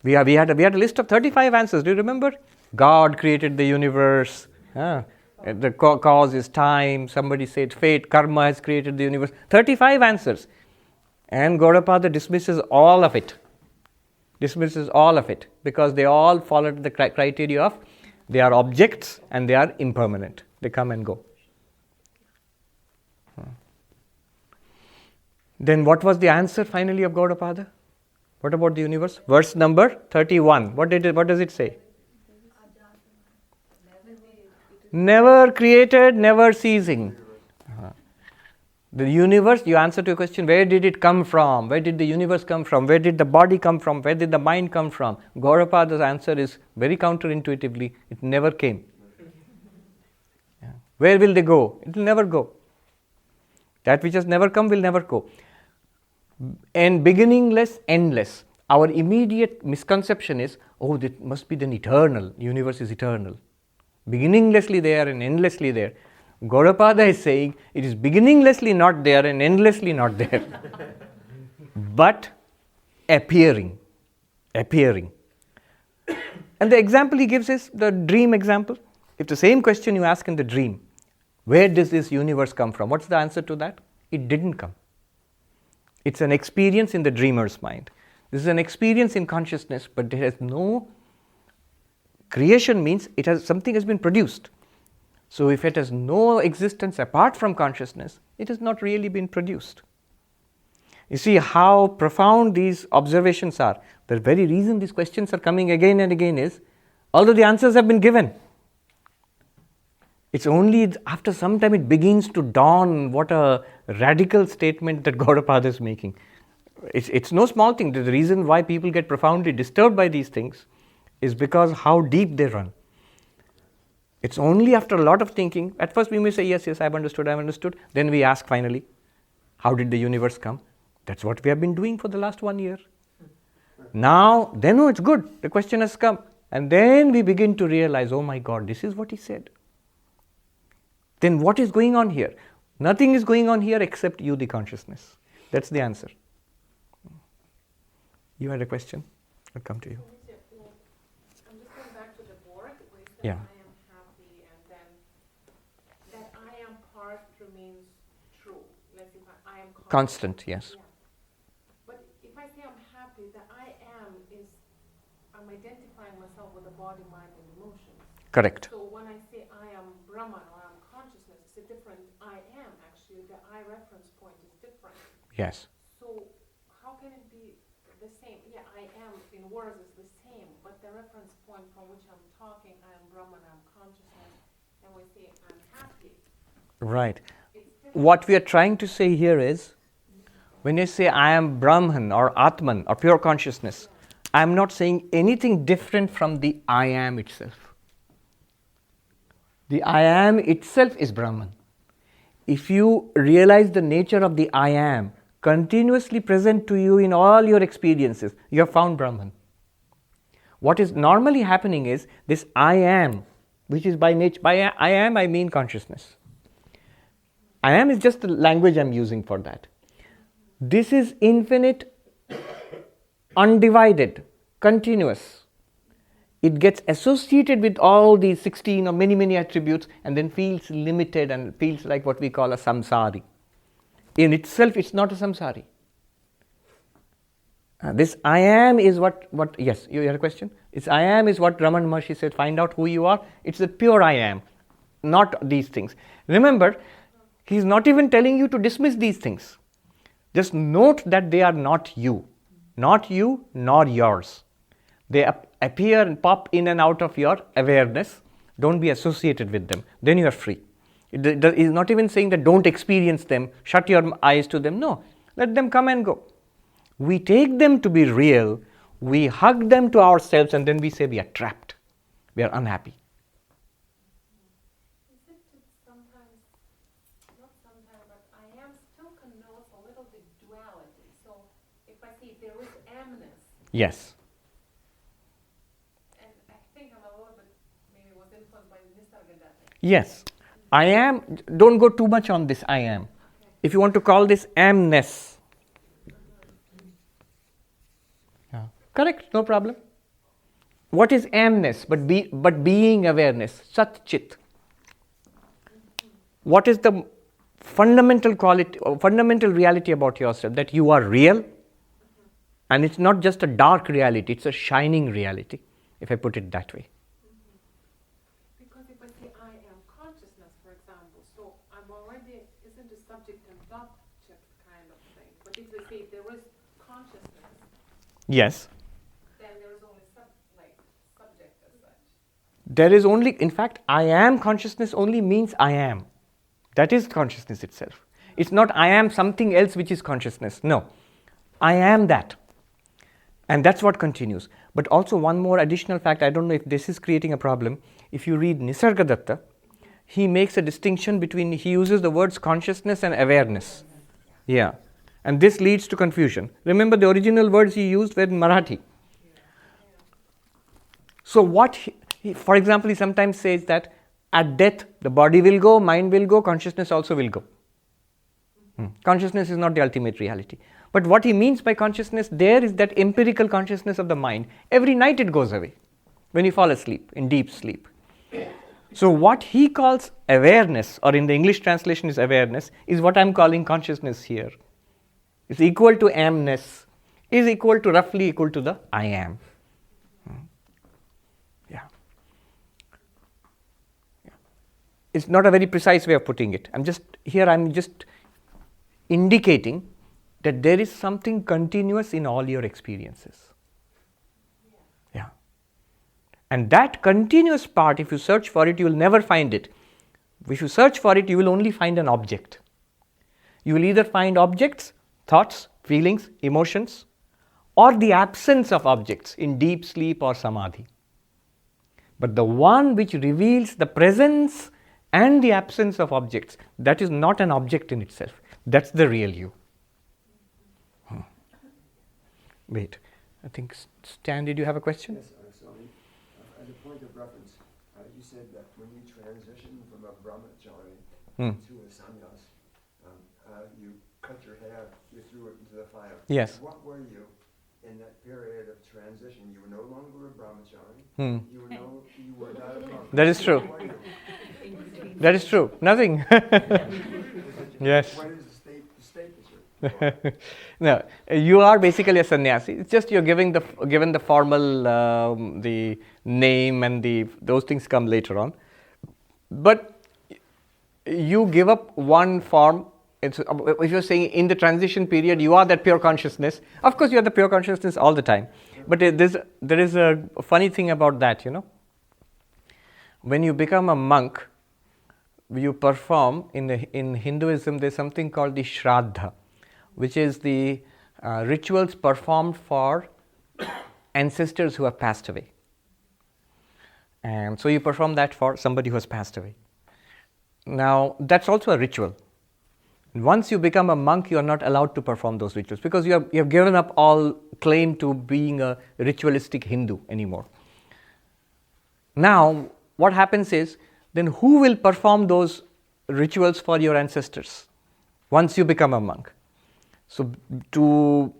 We had a list of 35 answers. Do you remember? God created the universe. The cause is time. Somebody said fate, karma has created the universe. 35 answers. And Gaudapada dismisses all of it. Because they all followed the criteria of they are objects and they are impermanent. They come and go. Then what was the answer finally of Gaudapada? What about the universe? Verse number 31. What does it say? Never created, never ceasing. The universe, you answer to a question, where did it come from? Where did the universe come from? Where did the body come from? Where did the mind come from? Gaudapada's answer is very counterintuitively, it never came. Yeah. Where will they go? It will never go. That which has never come will never go. And beginningless, endless. Our immediate misconception is, oh, that must be then eternal. Universe is eternal. Beginninglessly there and endlessly there. Gaudapada is saying it is beginninglessly not there and endlessly not there. But appearing. And the example he gives is the dream example. If the same question you ask in the dream, where does this universe come from? What's the answer to that? It didn't come. It's an experience in the dreamer's mind. This is an experience in consciousness, but there has no creation means something has been produced. So if it has no existence apart from consciousness, it has not really been produced. You see how profound these observations are. The very reason these questions are coming again and again is, although the answers have been given, it's only after some time it begins to dawn what a radical statement that Gaudapada is making. It's no small thing. The reason why people get profoundly disturbed by these things is because how deep they run. It's only after a lot of thinking. At first we may say, yes, I've understood. Then we ask finally, how did the universe come? That's what we have been doing for the last 1 year. Now, then, it's good. The question has come. And then we begin to realize, oh my God, this is what he said. Then what is going on here? Nothing is going on here except you, the consciousness. That's the answer. You had a question? I'll come to you. I'm just going back to the board where you said Yeah. I am happy, and then that I am part remains true. Let's say I am Constant, yes. Yeah. But if I say I'm happy, the I am is I'm identifying myself with the body, mind, and emotions. Correct. So when I say I am Brahman or I'm consciousness, it's a different I am actually. The I reference point is different. Yes. So how can it be the same? Yeah, I am in words is the same, but the reference point from which I'm talking, I am Brahman, I'm consciousness, and we say I'm happy. Right. It's different. What we are trying to say here is, when you say I am Brahman or Atman or pure consciousness, I am not saying anything different from the I am itself. The I am itself is Brahman. If you realize the nature of the I am continuously present to you in all your experiences, you have found Brahman. What is normally happening is this I am, which is by nature, by I am I mean consciousness. I am is just the language I'm using for that. This is infinite, undivided, continuous. It gets associated with all these 16 or many attributes and then feels limited and feels like what we call a samsari. In itself, it's not a samsari. This I am is what yes, you had a question? It's I am is what Ramana Maharshi said, find out who you are. It's the pure I am, not these things. Remember, he's not even telling you to dismiss these things. Just note that they are not you nor yours. They appear and pop in and out of your awareness. Don't be associated with them. Then you are free. It is not even saying that don't experience them, shut your eyes to them. No, let them come and go. We take them to be real, we hug them to ourselves, and then we say we are trapped, we are unhappy. Is it sometimes, not sometimes, but I am still connotes a little bit duality. So if I see there is amness, Yes. and I think I'm a little bit, maybe was influenced by Nisargadatta. Yes. I am, don't go too much on this I am. If you want to call this amness, correct, no problem. What is amness but being awareness? Sat Chit. What is the fundamental quality, fundamental reality about yourself? That you are real, and it's not just a dark reality, it's a shining reality, if I put it that way. Because if I say I am consciousness, for example, so I'm already, isn't a subject and object kind of thing. But if I say there is consciousness, Yes. then there is only subject as such. There is only, in fact, I am consciousness only means I am. That is consciousness itself. It's not I am something else which is consciousness. No. I am that. And that's what continues. But also one more additional fact, I don't know if this is creating a problem. If you read Nisargadatta, he makes a distinction between, he uses the words consciousness and awareness. Yeah. And this leads to confusion. Remember the original words he used were in Marathi. So what, for example, he sometimes says that at death, the body will go, mind will go, consciousness also will go. Consciousness is not the ultimate reality. But what he means by consciousness there is that empirical consciousness of the mind. Every night it goes away when you fall asleep, in deep sleep. So what he calls awareness, or in the English translation is awareness, is what I'm calling consciousness here. It's equal to amness, is roughly equal to the I am. Yeah. It's not a very precise way of putting it. I'm just indicating that there is something continuous in all your experiences. Yeah. And that continuous part, if you search for it, you will never find it. If you search for it, you will only find an object. You will either find objects, thoughts, feelings, emotions, or the absence of objects in deep sleep or samadhi. But the one which reveals the presence and the absence of objects, that is not an object in itself. That's the real you. Wait, I think Stan, did you have a question? Yes, Swami. As a point of reference, you said that when you transition from a brahmachari to a sannyas, you cut your hair, you threw it into the fire. Yes. What were you in that period of transition? You were no longer a brahmachari. You were not a monk. That is true. What were you? That is true. Nothing. Yes. What is the state that you're? No, you are basically a sannyasi. It's just you're given the formal the name and those things come later on. But you give up one form. If you're saying in the transition period you are that pure consciousness, of course you are the pure consciousness all the time. But there is a funny thing about that, When you become a monk, you perform in Hinduism. There's something called the Shraddha, which is the rituals performed for ancestors who have passed away. And so you perform that for somebody who has passed away. Now, that's also a ritual. Once you become a monk, you are not allowed to perform those rituals because you have given up all claim to being a ritualistic Hindu anymore. Now, what happens is, then who will perform those rituals for your ancestors once you become a monk? So, to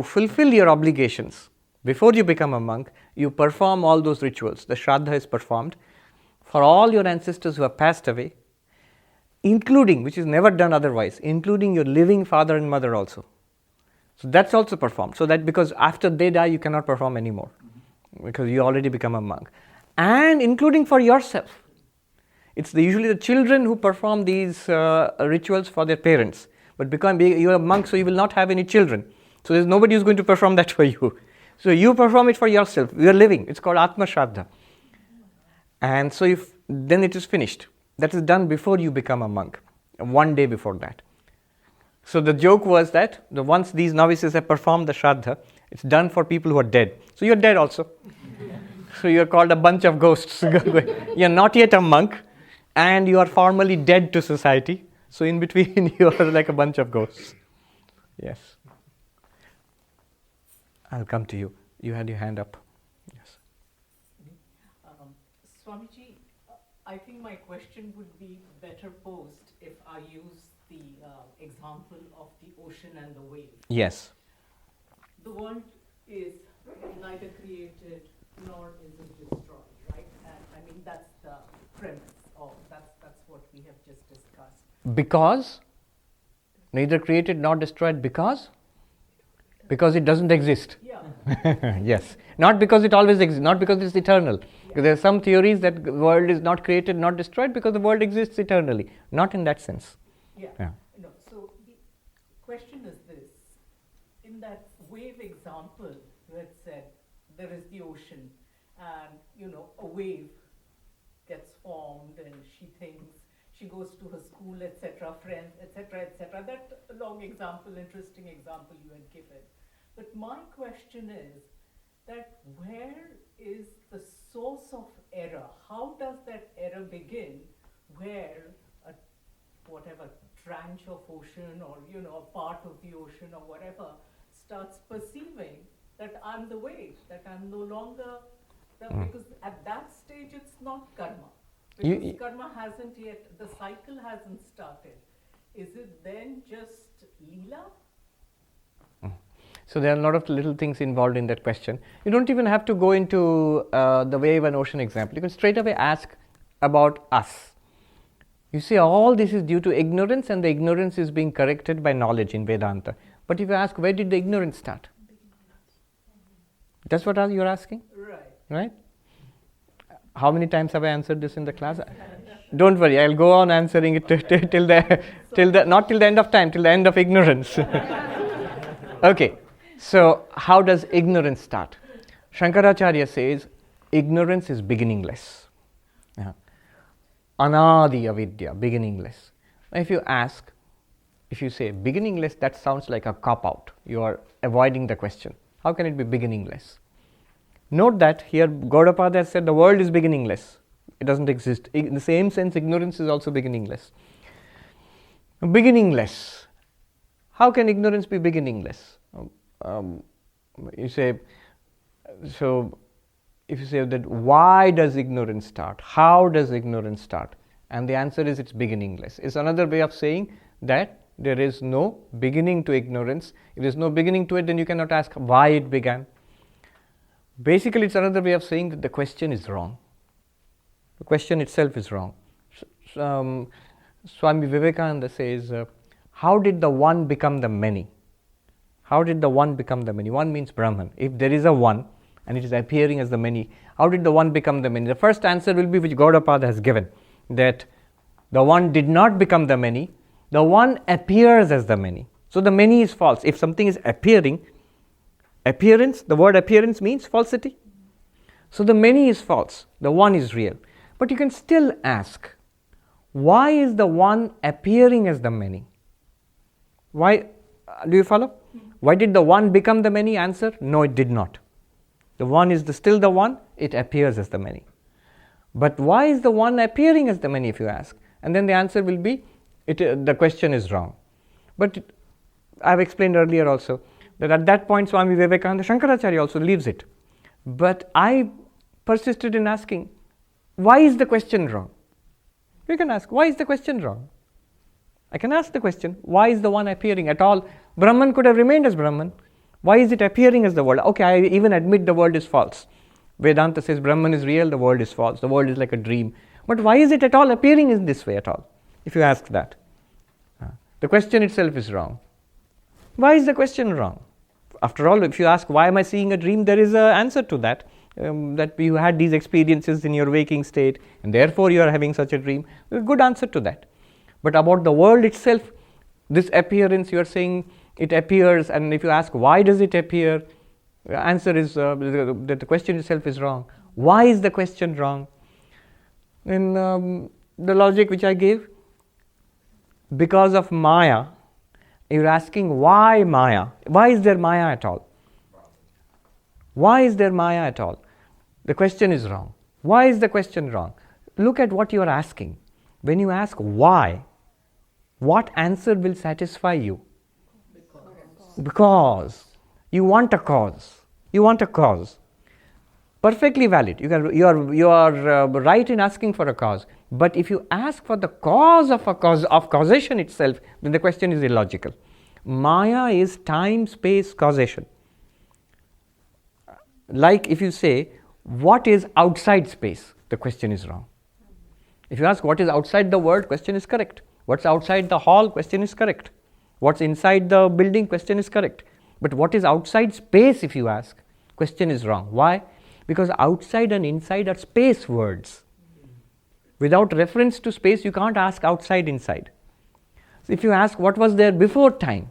fulfill your obligations, before you become a monk, you perform all those rituals. The Shraddha is performed for all your ancestors who have passed away, including, which is never done otherwise, including your living father and mother also. So that's also performed. So that because after they die, you cannot perform anymore because you already become a monk. And including for yourself. It's usually the children who perform these rituals for their parents. But because you are a monk, so you will not have any children. So there's nobody who's going to perform that for you. So you perform it for yourself. You are living. It's called Atma Shraddha. And so then it is finished. That is done before you become a monk, one day before that. So the joke was that once these novices have performed the Shraddha, it's done for people who are dead. So you're dead also. So you're called a bunch of ghosts. You're not yet a monk, and you are formally dead to society. So in between, you are like a bunch of ghosts. Yes. I'll come to you. You had your hand up. Yes. Swamiji, I think my question would be better posed if I use the example of the ocean and the wave. Yes. The world is neither created nor is it destroyed, right? And I mean that's the premise of that's what we have just discussed. Because neither created nor destroyed because it doesn't exist. Yeah. Yes. Not because it always exists, not because it's eternal. Because there are some theories that the world is not created, not destroyed because the world exists eternally. Not in that sense. Yeah. Yeah. No, so the question is this. In that wave example, you had said there is the ocean and, a wave gets formed and she goes to her school, etc., friends, etc., etc. That long example, interesting example you had given. But my question is that where is the source of error? How does that error begin where whatever tranche of ocean or, a part of the ocean or whatever starts perceiving that I'm the wave, that I'm no longer, because at that stage it's not karma. Because karma hasn't yet, the cycle hasn't started. Is it then just lila? So there are a lot of little things involved in that question. You don't even have to go into the wave and ocean example. You can straight away ask about us. You see, all this is due to ignorance, and the ignorance is being corrected by knowledge in Vedanta. But if you ask, where did the ignorance start? That's what you're asking? Right? How many times have I answered this in the class? Don't worry, I'll go on answering it till Not till the end of time, till the end of ignorance. Okay, so how does ignorance start? Shankaracharya says, ignorance is beginningless. Yeah. Anadi avidya, beginningless. Now if you say beginningless, that sounds like a cop-out. You are avoiding the question. How can it be beginningless? Note that here Gaudapada has said the world is beginningless. It doesn't exist. In the same sense, ignorance is also beginningless. Beginningless. How can ignorance be beginningless? You say, so if you say that why does ignorance start? How does ignorance start? And the answer is it's beginningless. It's another way of saying that there is no beginning to ignorance. If there is no beginning to it, then you cannot ask why it began. Basically, it's another way of saying that the question is wrong. The question itself is wrong. Swami Vivekananda says, how did the one become the many? How did the one become the many? One means Brahman. If there is a one and it is appearing as the many, how did the one become the many? The first answer will be which Gaudapada has given, that the one did not become the many, the one appears as the many. So the many is false. If something is appearing, appearance, the word appearance means falsity. So the many is false, the one is real. But you can still ask, why is the one appearing as the many? Why? Do you follow? Why did the one become the many? Answer, no, it did not. The one is still the one, it appears as the many. But why is the one appearing as the many, if you ask? And then the answer will be, the question is wrong. But I have explained earlier also that at that point Swami Vivekananda, Shankaracharya also leaves it. But I persisted in asking, why is the question wrong? You can ask, why is the question wrong? I can ask the question, why is the one appearing at all? Brahman could have remained as Brahman. Why is it appearing as the world? Okay, I even admit the world is false. Vedanta says Brahman is real, the world is false, the world is like a dream. But why is it at all appearing in this way at all? If you ask that. The question itself is wrong. Why is the question wrong? After all, if you ask, why am I seeing a dream, there is an answer to that. That you had these experiences in your waking state and therefore you are having such a dream. There's a good answer to that. But about the world itself, this appearance, you are saying it appears, and if you ask why does it appear, the answer is that the question itself is wrong. Why is the question wrong? In the logic which I gave, because of Maya, you're asking why Maya? Why is there Maya at all? Why is there Maya at all? The question is wrong. Why is the question wrong? Look at what you are asking. When you ask why, what answer will satisfy you? Because. You want a cause. You want a cause. Perfectly valid. You are right in asking for a cause. But if you ask for the cause of causation itself, then the question is illogical. Maya is time, space, causation. Like if you say, what is outside space? The question is wrong. If you ask what is outside the world, question is correct. What's outside the hall, question is correct. What's inside the building, question is correct. But what is outside space, if you ask, question is wrong. Why? Because outside and inside are space words. Without reference to space, you can't ask outside, inside. So if you ask what was there before time,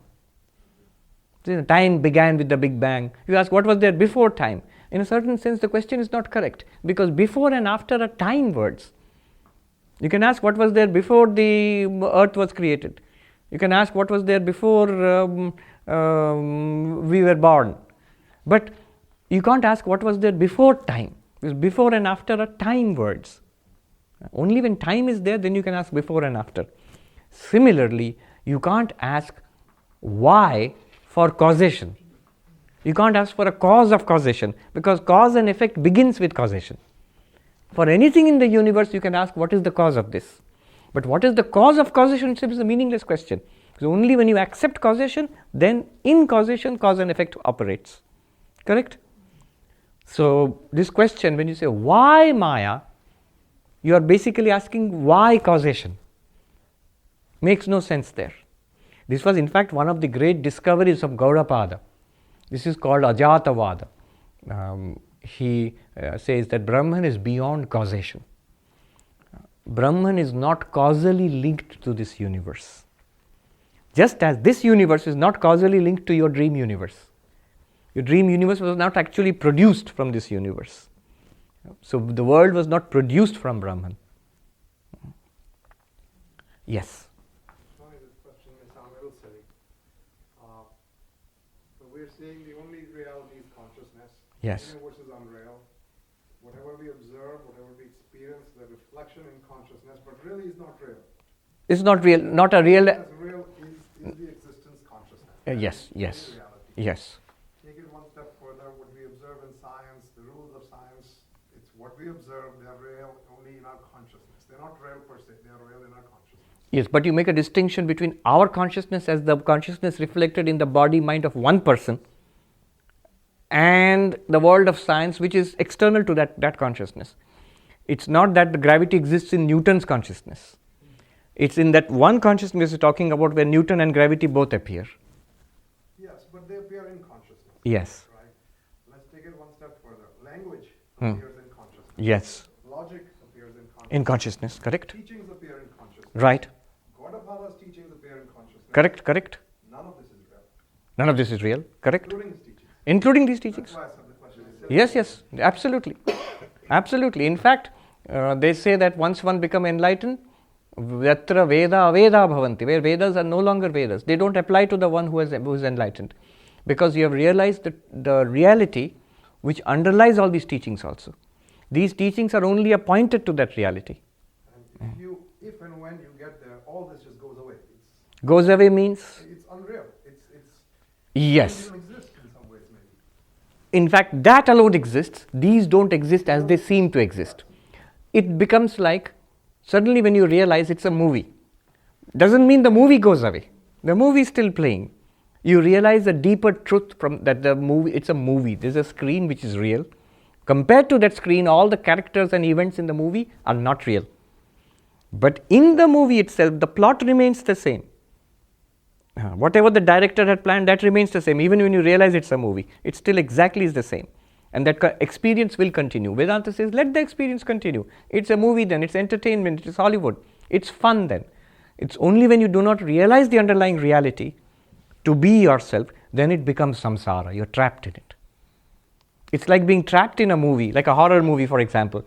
time began with the Big Bang. You ask what was there before time. In a certain sense, the question is not correct, because before and after are time words. You can ask what was there before the earth was created. You can ask what was there before we were born. But you can't ask what was there before time, because before and after are time words. Only when time is there, then you can ask before and after. Similarly, you can't ask why for causation. You can't ask for a cause of causation, because cause and effect begins with causation. For anything in the universe, you can ask what is the cause of this. But what is the cause of causation itself is a meaningless question. Because only when you accept causation, then in causation, cause and effect operates. Correct? So this question, when you say why Maya, you are basically asking why causation. Makes no sense there. This was in fact one of the great discoveries of Gaudapada. This is called Ajatavada. He says that Brahman is beyond causation. Brahman is not causally linked to this universe. Just as this universe is not causally linked to your dream universe. Your dream universe was not actually produced from this universe. So the world was not produced from Brahman. Yes. Sorry, this question may sound a little silly. But we're saying the only reality is consciousness. Yes. The universe is unreal. Whatever we observe, whatever we experience, the reflection in consciousness, but really is not real. It's not real, not a real. As real is the existence consciousness. Yes, That's yes, the reality. yes. Take it one step further, what we observe in science, the rules of science, it's what we observe, they're real only in our consciousness. They're not real per se, they are real in our consciousness. Yes, but you make a distinction between our consciousness as the consciousness reflected in the body mind of one person and the world of science which is external to that consciousness. It's not that the gravity exists in Newton's consciousness. It's in that one consciousness we're talking about where Newton and gravity both appear. Yes, but they appear in consciousness. Yes. Right? Let's take it one step further. Language Hmm. appears in consciousness. Yes. Logic appears in consciousness. In consciousness, correct? Teachings appear in consciousness. Right. Gaudapada's teachings appear in consciousness. Correct, correct. None of this is real, None of this is real, correct? including his teachings. Including these teachings. That's why I said the question is silly. Yes, yes, absolutely. Absolutely. In fact, they say that once one become enlightened, Yatra Veda Aveda Bhavanti, where Vedas are no longer Vedas. They don't apply to the one who is enlightened. Because you have realized the reality which underlies all these teachings also. These teachings are only appointed to that reality. And if and when you get there, all this just goes away. Goes away means? It's unreal. It's Yes. It doesn't exist in some ways maybe. In fact, that alone exists. These don't exist as they seem to exist. It becomes like, suddenly when you realize it's a movie, doesn't mean the movie goes away. The movie is still playing. You realize a deeper truth from that the movie, it's a movie. There's a screen which is real. Compared to that screen, all the characters and events in the movie are not real. But in the movie itself, the plot remains the same. Whatever the director had planned, that remains the same. Even when you realize it's a movie, it still exactly is the same. And that experience will continue. Vedanta says, let the experience continue. It's a movie then, it's entertainment, it's Hollywood. It's fun then. It's only when you do not realize the underlying reality to be yourself, then it becomes samsara. You're trapped in it. It's like being trapped in a movie, like a horror movie, for example,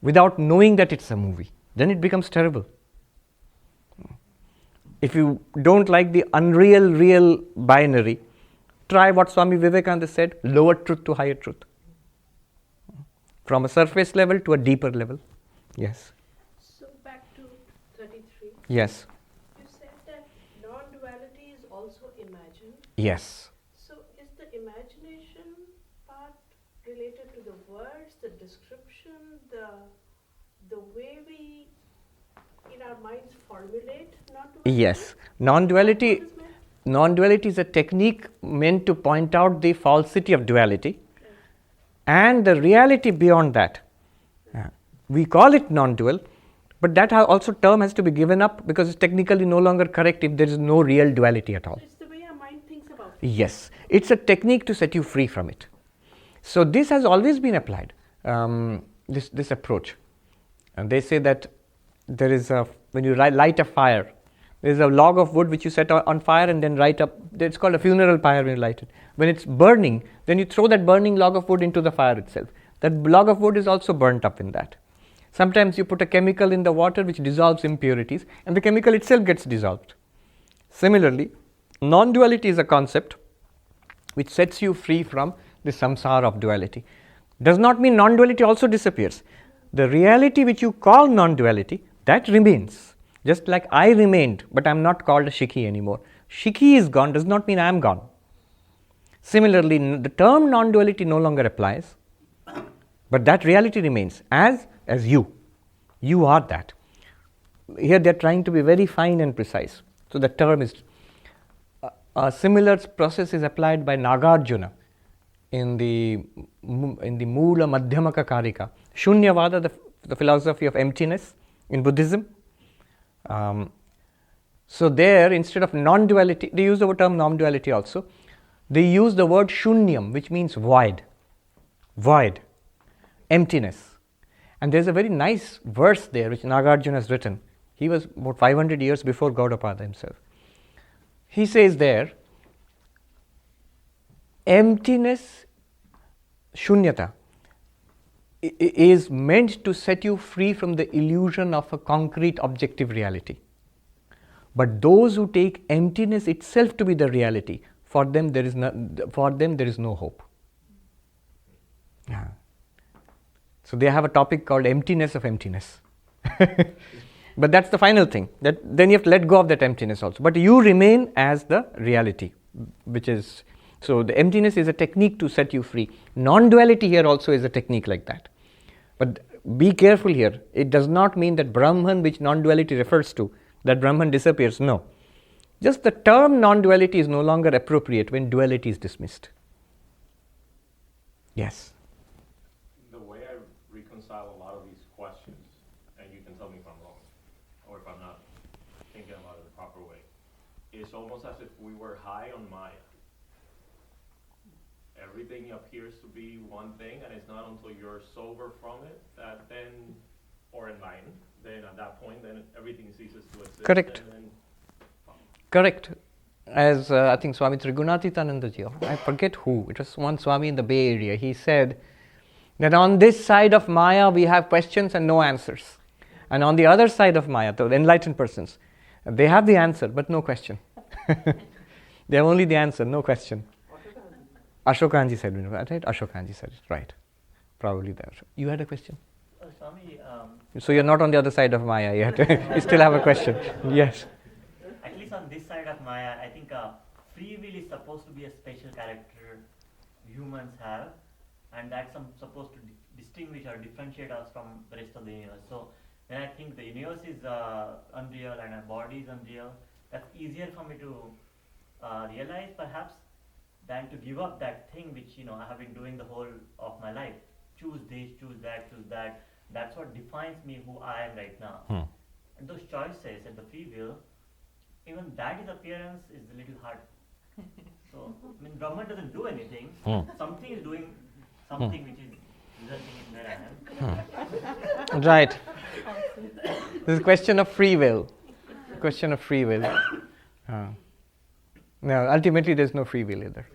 without knowing that it's a movie. Then it becomes terrible. If you don't like the unreal, real binary, try what Swami Vivekananda said, lower truth to higher truth. From a surface level to a deeper level. Yes. So back to 33. Yes. You said that non-duality is also imagined. Yes. So is the imagination part related to the words, the description, the way we in our minds formulate non-duality? Yes. Non-duality is a technique meant to point out the falsity of duality and the reality beyond that. We call it non-dual, but that also term has to be given up because it's technically no longer correct if there is no real duality at all. So it's the way our mind thinks about it. Yes, it's a technique to set you free from it. So this has always been applied, this approach. And they say that there is when you light a fire, there is a log of wood which you set on fire and then light up. It's called a funeral pyre when you light it. When it's burning, then you throw that burning log of wood into the fire itself. That log of wood is also burnt up in that. Sometimes you put a chemical in the water which dissolves impurities and the chemical itself gets dissolved. Similarly, non-duality is a concept which sets you free from the samsara of duality. Does not mean non-duality also disappears. The reality which you call non-duality, that remains. Just like I remained, but I am not called a Shikhi anymore. Shikhi is gone does not mean I am gone. Similarly, the term non-duality no longer applies, but that reality remains as you. You are that. Here they are trying to be very fine and precise. So the term is, a similar process is applied by Nagarjuna in the Moola Madhyamaka Karika. Shunyavada, the philosophy of emptiness in Buddhism. So there, instead of non-duality, they use the term non-duality also. They use the word shunyam, which means void, emptiness. And there's a very nice verse there which Nagarjuna has written. He was about 500 years before Gaudapada himself. He says there, emptiness, shunyata, is meant to set you free from the illusion of a concrete objective reality. But those who take emptiness itself to be the reality, for them there is no hope. Yeah. So they have a topic called emptiness of emptiness. But that's the final thing. Then you have to let go of that emptiness also. But you remain as the reality, which is, so the emptiness is a technique to set you free. Non-duality here also is a technique like that. But be careful here. It does not mean that Brahman, which non-duality refers to, that Brahman disappears. No. Just the term non-duality is no longer appropriate when duality is dismissed. Yes. The way I reconcile a lot of these questions, and you can tell me if I'm wrong, or if I'm not thinking about it the proper way, it's almost as if we were high on Maya. Everything appears to be one thing, and it's not until you're sober from it that then, or enlightened, then at that point, then everything ceases to exist. Correct. Correct. As I think Swami Trigunatitanandaji, I forget who, it was one Swami in the Bay Area, he said that on this side of Maya we have questions and no answers. And on the other side of Maya, the enlightened persons, they have the answer but no question. They have only the answer, no question. Ashokanji said it, right? Ashokanji said it, right. Probably there. You had a question? Swami, So you're not on the other side of Maya yet. You still have a question. Yes. at least on this side of Maya, I think free will is supposed to be a special character humans have, and that's supposed to distinguish or differentiate us from the rest of the universe. So when I think the universe is unreal and our body is unreal, that's easier for me to realize perhaps than to give up that thing which I have been doing the whole of my life. Choose this, choose that, choose that. That's what defines me, who I am right now. And those choices and the free will, even that appearance is a little hard. So, I mean, Brahman doesn't do anything. Something is doing something which is resulting in where I am. Right. This is a question of free will. Question of free will. No, ultimately there is no free will either.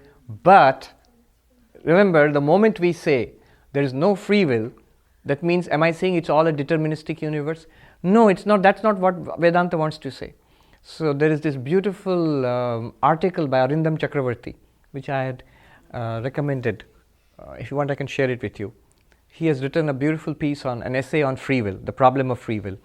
But remember, the moment we say there is no free will, that means, am I saying it's all a deterministic universe? No, it's not. That's not what Vedanta wants to say. So there is this beautiful article by Arindam Chakravarti, which I had recommended. If you want, I can share it with you. He has written a beautiful piece on an essay on free will, the problem of free will.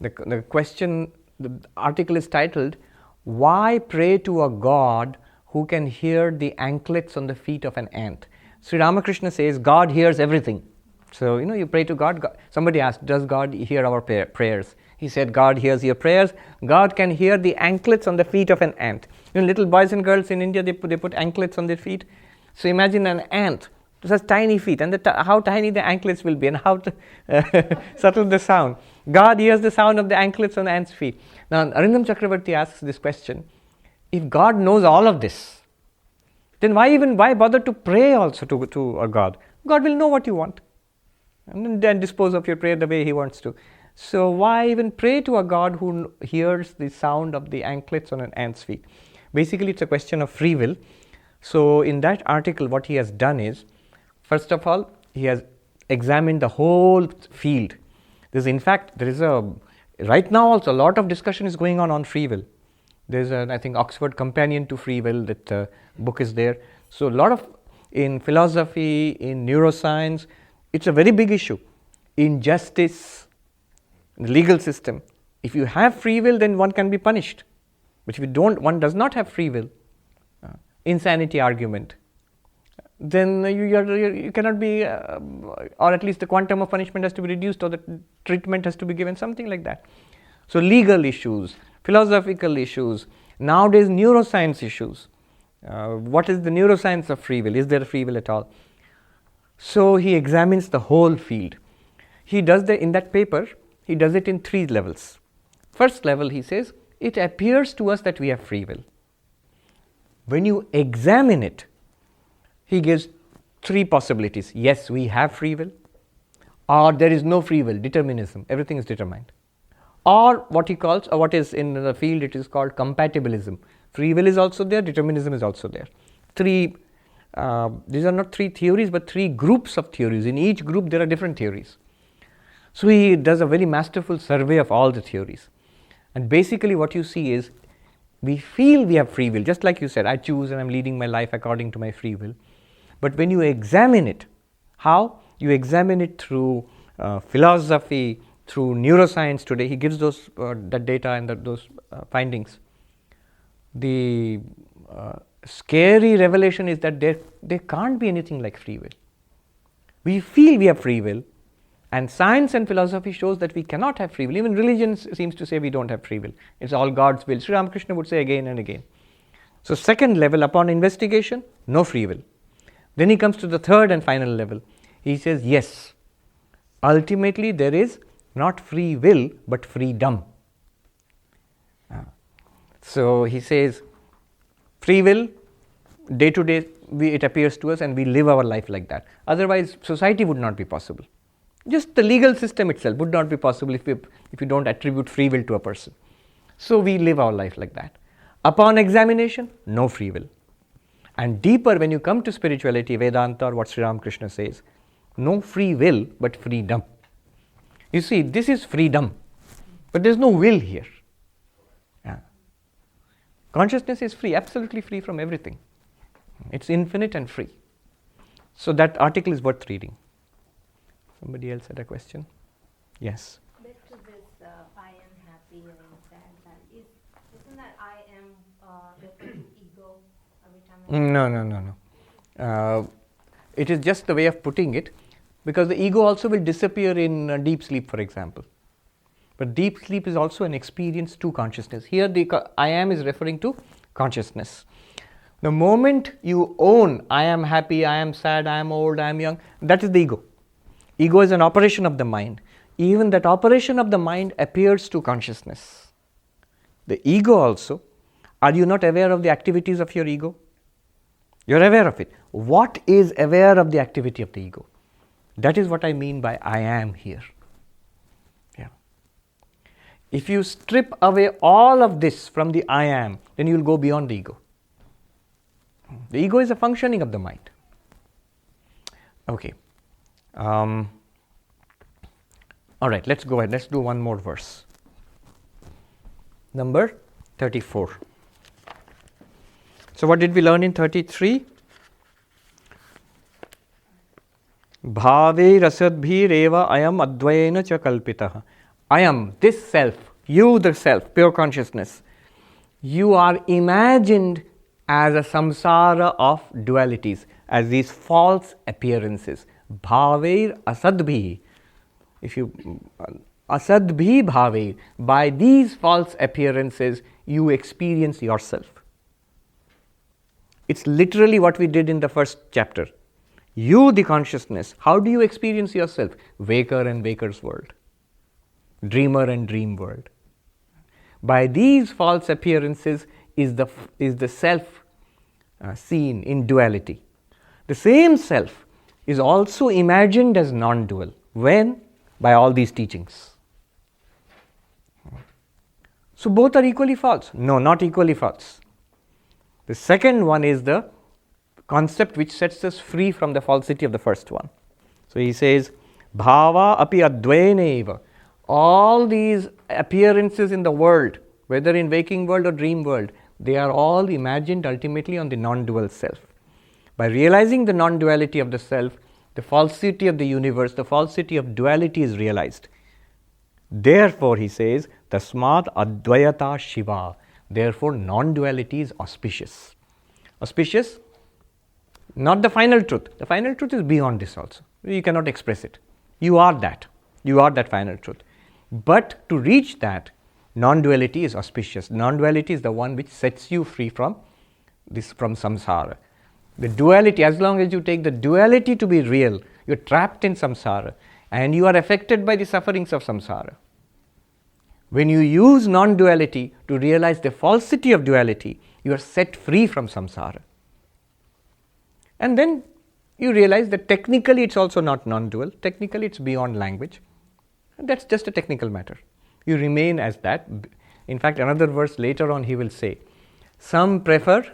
The article is titled, "Why pray to a God who can hear the anklets on the feet of an ant?" Sri Ramakrishna says God hears everything. So, you pray to God. Somebody asked, does God hear our prayers? He said, God hears your prayers. God can hear the anklets on the feet of an ant. Little boys and girls in India, they put anklets on their feet. So imagine an ant, such tiny feet, and how tiny the anklets will be, and how subtle the sound. God hears the sound of the anklets on the ant's feet. Now, Arindam Chakravarti asks this question: if God knows all of this, then why bother to pray also to a God? God will know what you want, and then dispose of your prayer the way He wants to. So why even pray to a God who hears the sound of the anklets on an ant's feet? Basically, it's a question of free will. So in that article, what he has done is, first of all, he has examined the whole field. Right now also, a lot of discussion is going on free will. There's I think, Oxford Companion to Free Will, that book is there. So a lot of, in philosophy, in neuroscience, it's a very big issue. In justice, in the legal system, if you have free will, then one can be punished. But if one does not have free will, insanity argument, then you cannot be, or at least the quantum of punishment has to be reduced, or the treatment has to be given, something like that. So legal issues, philosophical issues, nowadays neuroscience issues. What is the neuroscience of free will? Is there a free will at all? So he examines the whole field. He does in that paper, he does it in 3 levels. First level, he says, it appears to us that we have free will. When you examine it, he gives 3 possibilities. Yes, we have free will, or there is no free will, determinism, everything is determined. Or what he calls, or what is in the field, it is called compatibilism. Free will is also there, determinism is also there. These are not three theories, but three groups of theories. In each group there are different theories. So he does a very masterful survey of all the theories. And basically what you see is, we feel we have free will, just like you said, I choose and I'm leading my life according to my free will. But when you examine it, how? You examine it through philosophy, through neuroscience today. He gives those that data and those findings. The scary revelation is that there can't be anything like free will. We feel we have free will, and science and philosophy shows that we cannot have free will. Even religion seems to say we don't have free will. It's all God's will. Sri Ramakrishna would say again and again. So second level, upon investigation, no free will. Then he comes to the third and final level. He says, yes, ultimately there is not free will, but freedom. So he says, free will, day to day, it appears to us and we live our life like that. Otherwise, society would not be possible. Just the legal system itself would not be possible if you don't attribute free will to a person. So we live our life like that. Upon examination, no free will. And deeper, when you come to spirituality, Vedanta, or what Sri Ramakrishna says, no free will, but freedom. You see, this is freedom, but there's no will here. Yeah. Consciousness is free, absolutely free from everything. It's infinite and free. So that article is worth reading. Somebody else had a question? Yes. Back to this, I am happy, I am sad. Isn't that I am referring to ego every time? No. It is just the way of putting it, because the ego also will disappear in deep sleep, for example. But deep sleep is also an experience to consciousness. Here the I am is referring to consciousness. The moment you own I am happy, I am sad, I am old, I am young, that is the ego. Ego is an operation of the mind. Even that operation of the mind appears to consciousness. The ego also, are you not aware of the activities of your ego? You're aware of it. What is aware of the activity of the ego? That is what I mean by I am here. Yeah. If you strip away all of this from the I am, then you will go beyond the ego. The ego is a functioning of the mind. Okay. All right, let's go ahead. Let's do one more verse. Number 34. So what did we learn in 33? bhāvairasadbhirevāyamadvayena cha kalpitaḥ. I am, this self, you the self, pure consciousness. You are imagined as a samsara of dualities, as these false appearances. bhāvairasadbhi. If you asadbhi bhāvair, by these false appearances you experience yourself. It's literally what we did in the first chapter. You, the consciousness, how do you experience yourself? Waker and waker's world, dreamer and dream world. By these false appearances is the self seen in duality. The same self is also imagined as non-dual. When? By all these teachings. So both are equally false? No, not equally false. The second one is the concept which sets us free from the falsity of the first one. So he says, bhāvā apyadvayenaiva. All these appearances in the world, whether in waking world or dream world, they are all imagined ultimately on the non-dual self. By realizing the non-duality of the self, the falsity of the universe, the falsity of duality is realized. Therefore, he says, tasmādadvayatā śivā. Therefore, non-duality is auspicious. Auspicious? Not the final truth. The final truth is beyond this also. You cannot express it. You are that. You are that final truth. But to reach that, non-duality is auspicious. Non-duality is the one which sets you free from samsara. The duality, as long as you take the duality to be real, you're trapped in samsara and you are affected by the sufferings of samsara. When you use non-duality to realize the falsity of duality, you are set free from samsara. And then you realize that technically it's also not non-dual, technically it's beyond language. And that's just a technical matter. You remain as that. In fact, another verse later on he will say, Some prefer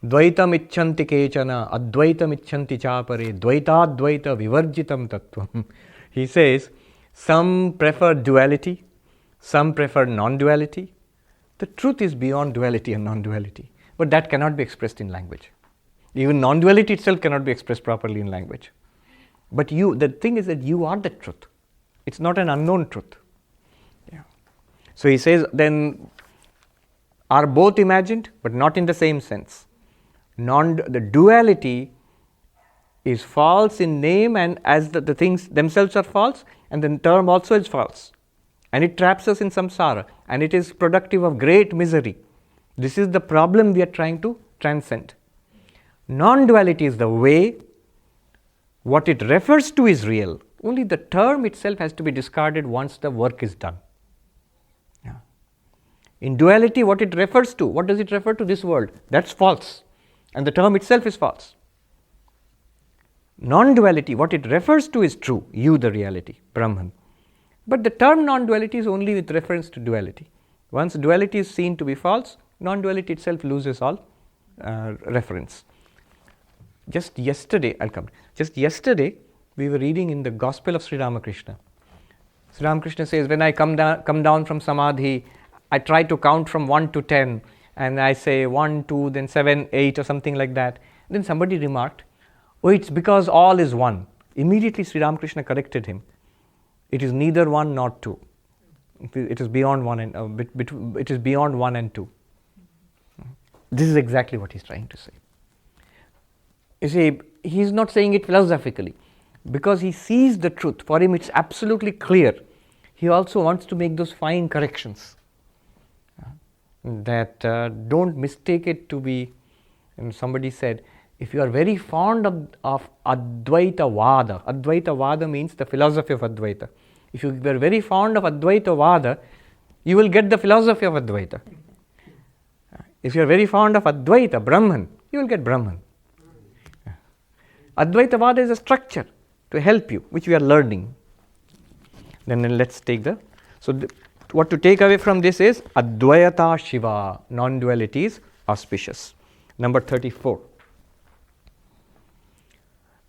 Dvaitam icchanti kechana, advaitam icchanti chapare, dvaitadvaita vivarjitam tattvam. He says, some prefer duality, some prefer non-duality. The truth is beyond duality and non-duality, but that cannot be expressed in language. Even non-duality itself cannot be expressed properly in language. But the thing is that you are the truth. It's not an unknown truth. Yeah. So he says, then are both imagined, but not in the same sense. The duality is false in name, and as the things themselves are false, and the term also is false. And it traps us in samsara, and it is productive of great misery. This is the problem we are trying to transcend. Non-duality is the way. What it refers to is real. Only the term itself has to be discarded once the work is done. Yeah. In duality, what it refers to, what does it refer to? This world. That's false. And the term itself is false. Non-duality, what it refers to is true. You, the reality, Brahman. But the term non-duality is only with reference to duality. Once duality is seen to be false, non-duality itself loses all reference. Just yesterday, we were reading in the Gospel of Sri Ramakrishna. Sri Ramakrishna says, when I come down from Samadhi, I try to count from 1 to 10, and I say 1, 2, then 7, 8 or something like that. Then somebody remarked, oh, it's because all is one. Immediately Sri Ramakrishna corrected him. It is neither 1 nor 2. It is beyond 1 and it is beyond 1 and 2. This is exactly what he's trying to say. You see, he's not saying it philosophically, because he sees the truth. For him, it's absolutely clear. He also wants to make those fine corrections. That don't mistake it to be, and somebody said, if you are very fond of Advaita Vada, Advaita Vada means the philosophy of Advaita. If you are very fond of Advaita Vada, you will get the philosophy of Advaita. If you are very fond of Advaita, Brahman, you will get Brahman. Advaita Vada is a structure to help you, which we are learning. Then let's take what to take away from this is Advayata śivā, non-duality is auspicious. Number 34.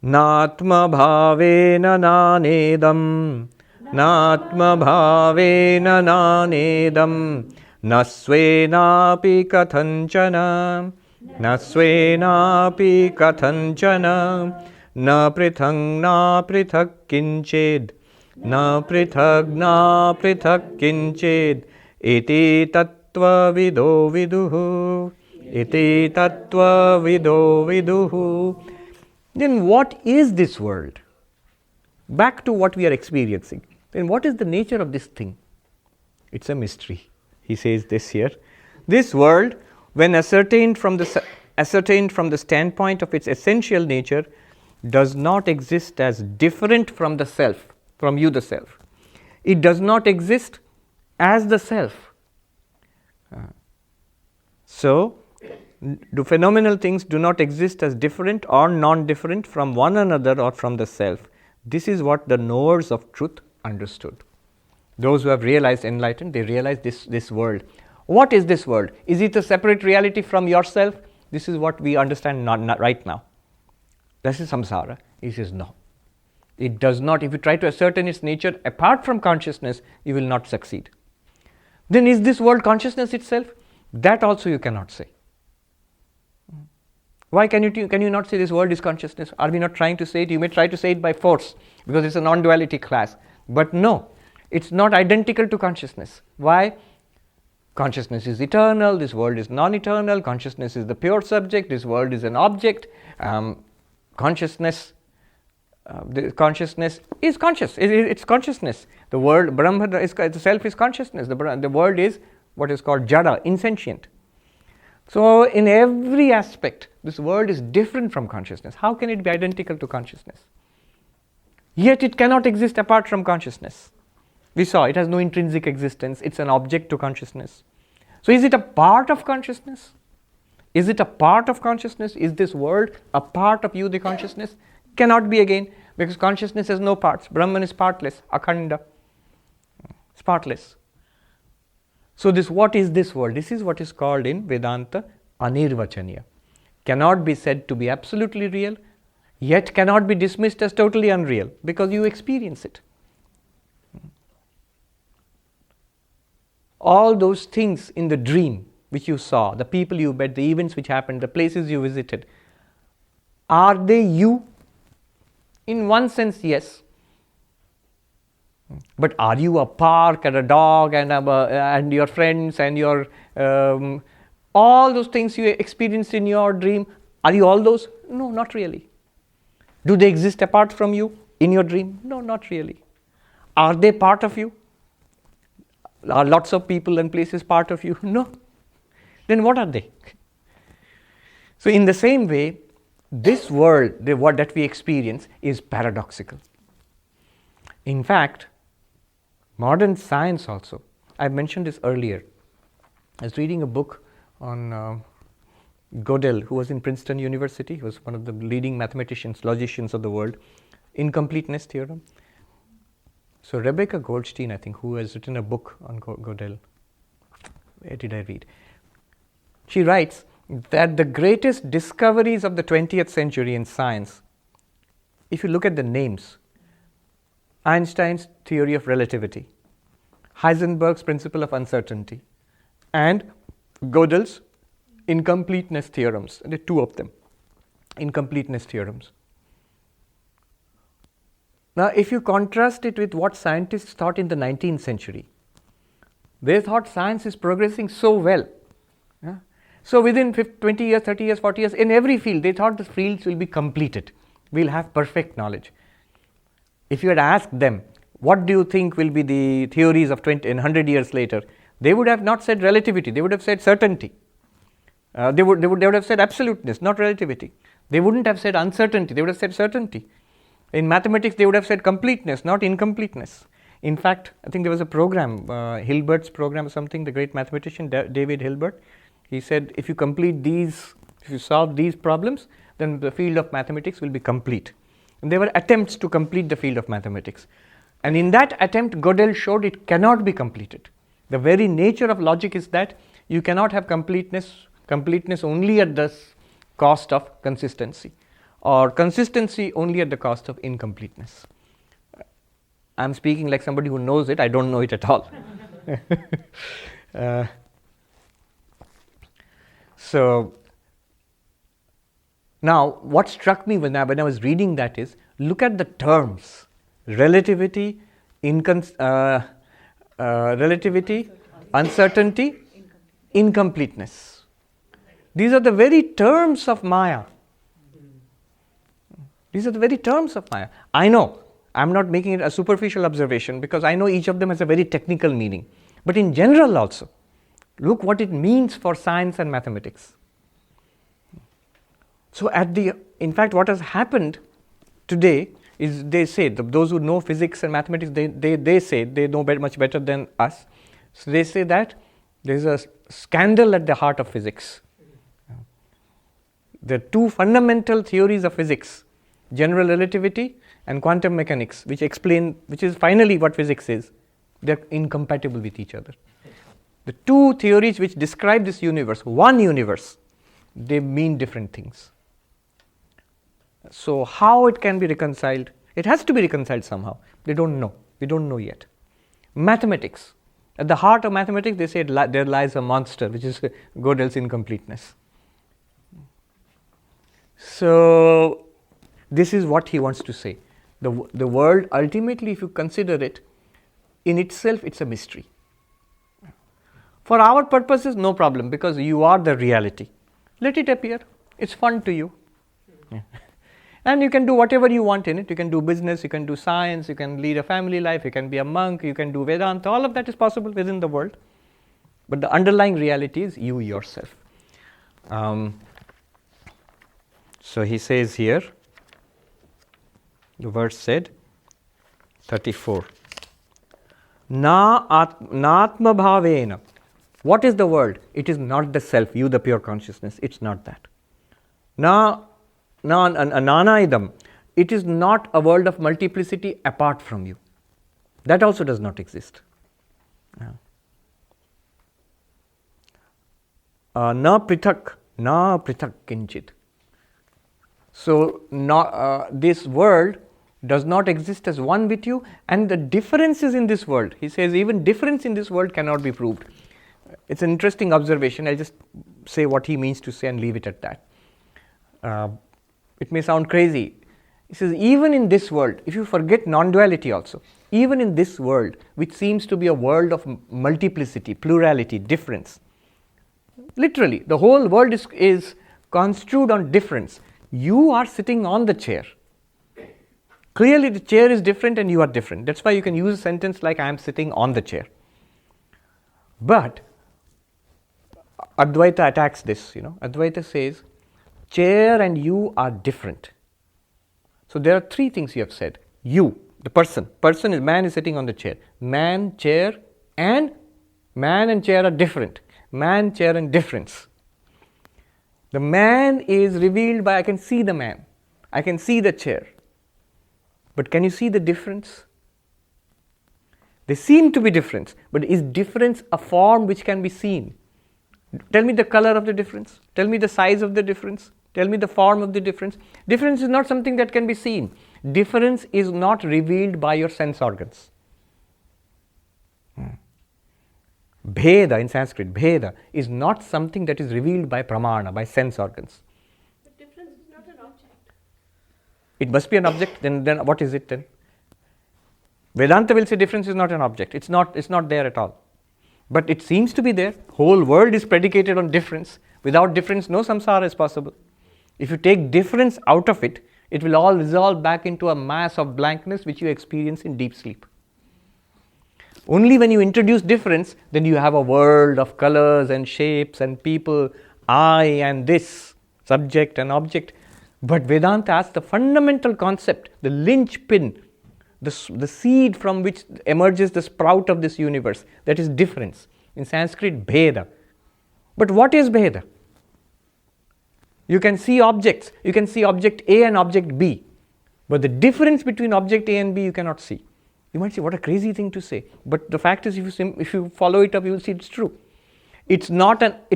Nātmabhāvena nānedaṃ, nātmabhāvena nānedaṃ, na svenāpi kathaṃcana, na svenāpi kathaṃcana, na pṛthaṅnāpṛthakkiṃcid, na pṛthaṅnāpṛthakkiṃcid, iti tattvavido viduḥ, iti tattvavido viduḥ. Then what is this world? Back to what we are experiencing. Then what is the nature of this thing? It's a mystery. He says this here. This world, when ascertained from the standpoint of its essential nature, does not exist as different from the self, from you the self. It does not exist as the self. So, the phenomenal things do not exist as different or non-different from one another or from the self. This is what the knowers of truth understood. Those who have realized enlightened, they realize this world. What is this world? Is it a separate reality from yourself? This is what we understand not right now. This is samsara. He says no. It does not. If you try to ascertain its nature apart from consciousness, you will not succeed. Then is this world consciousness itself? That also you cannot say. Why can you not say this world is consciousness? Are we not trying to say it? You may try to say it by force because it's a non-duality class. But no, it's not identical to consciousness. Why? Consciousness is eternal, this world is non-eternal, consciousness is the pure subject, this world is an object. Consciousness is conscious, it's consciousness. The world, Brahma, the self is consciousness, the world is what is called jada, insentient. So in every aspect, this world is different from consciousness. How can it be identical to consciousness? Yet it cannot exist apart from consciousness. We saw it has no intrinsic existence, it's an object to consciousness. So is it a part of consciousness? Is it a part of consciousness? Is this world a part of you, the consciousness? Cannot be again, because consciousness has no parts. Brahman is partless, akhanda. It's partless. So what is this world? This is what is called in Vedanta anirvachaniya, cannot be said to be absolutely real, yet cannot be dismissed as totally unreal, because you experience it. All those things in the dream which you saw, the people you met, the events which happened, the places you visited, are they you? In one sense, yes. But are you a park and a dog and your friends and your all those things you experienced in your dream? Are you all those? No, not really. Do they exist apart from you in your dream? No, not really. Are they part of you? Are lots of people and places part of you? No. Then what are they? So in the same way, this world, what that we experience, is paradoxical. In fact, modern science also, I mentioned this earlier. I was reading a book on Gödel, who was in Princeton University. He was one of the leading mathematicians, logicians of the world. Incompleteness theorem. So Rebecca Goldstein, I think, who has written a book on Gödel. Where did I read? She writes that the greatest discoveries of the 20th century in science, if you look at the names, Einstein's theory of relativity, Heisenberg's principle of uncertainty, and Gödel's incompleteness theorems. There are two of them, incompleteness theorems. Now, if you contrast it with what scientists thought in the 19th century, they thought science is progressing so well. Yeah? So within 20 years, 30 years, 40 years, in every field, they thought the fields will be completed. We'll have perfect knowledge. If you had asked them, what do you think will be the theories of 100 years later, they would have not said relativity, they would have said certainty. They would have said absoluteness, not relativity. They wouldn't have said uncertainty, they would have said certainty. In mathematics, they would have said completeness, not incompleteness. In fact, I think there was a program, Hilbert's program or something, the great mathematician David Hilbert. He said, if you complete these, if you solve these problems, then the field of mathematics will be complete. And there were attempts to complete the field of mathematics. And in that attempt, Gödel showed it cannot be completed. The very nature of logic is that you cannot have completeness only at the cost of consistency, or consistency only at the cost of incompleteness. I'm speaking like somebody who knows it. I don't know it at all. So now, what struck me when I was reading that is, look at the terms: relativity, uncertainty, incompleteness. These are the very terms of Maya. These are the very terms of Maya. I know, I'm not making it a superficial observation, because I know each of them has a very technical meaning. But in general also, look what it means for science and mathematics. So in fact, what has happened today is, they say, those who know physics and mathematics, they say, they know much better than us. So they say that there is a scandal at the heart of physics. The two fundamental theories of physics, general relativity and quantum mechanics, which is finally what physics is, they are incompatible with each other. The two theories which describe this universe, one universe, they mean different things. So how it can be reconciled? It has to be reconciled somehow. They don't know. We don't know yet. Mathematics. At the heart of mathematics, they say there lies a monster, which is Gödel's incompleteness. So this is what he wants to say. The world, ultimately, if you consider it, in itself, it's a mystery. For our purposes, no problem, because you are the reality. Let it appear. It's fun to you. Yeah. And you can do whatever you want in it. You can do business, you can do science, you can lead a family life, you can be a monk, you can do Vedanta. All of that is possible within the world. But the underlying reality is you yourself. So he says here, the verse said, 34. Nātmabhāvena. What is the world? It is not the self, you the pure consciousness. It's not that. nānedaṃ. It is not a world of multiplicity apart from you. That also does not exist. Na pṛthaṅnāpṛthakkiṃcid. pṛthaṅnāpṛthakkiṃcid. So this world does not exist as one with you, and the differences in this world, he says, even difference in this world cannot be proved. It's an interesting observation. I'll just say what he means to say and leave it at that. It may sound crazy. He says, even in this world, if you forget non-duality also, even in this world, which seems to be a world of multiplicity, plurality, difference, literally, the whole world is construed on difference. You are sitting on the chair. Clearly, the chair is different and you are different. That's why you can use a sentence like, I am sitting on the chair. But Advaita attacks this, Advaita says, chair and you are different. So there are three things you have said. You, the person. Man is sitting on the chair. Man, chair, and man and chair are different. Man, chair, and difference. The man is revealed by, I can see the man. I can see the chair. But can you see the difference? They seem to be different, but is difference a form which can be seen? Tell me the color of the difference. Tell me the size of the difference. Tell me the form of the difference. Difference is not something that can be seen. Difference is not revealed by your sense organs. Bheda in Sanskrit, bheda is not something that is revealed by pramana, by sense organs. But difference is not an object. It must be an object, then what is it then? Vedanta will say difference is not an object. It's not there at all. But it seems to be there. Whole world is predicated on difference. Without difference, no samsara is possible. If you take difference out of it, it will all resolve back into a mass of blankness which you experience in deep sleep. Only when you introduce difference, then you have a world of colors and shapes and people, I and this, subject and object. But Vedanta asks the fundamental concept, the linchpin, the seed from which emerges the sprout of this universe, that is difference. In Sanskrit, bheda. But what is bheda? You can see objects. You can see object A and object B. But the difference between object A and B you cannot see. You might say, what a crazy thing to say. But the fact is, if you follow it up, you will see it's true. It's not what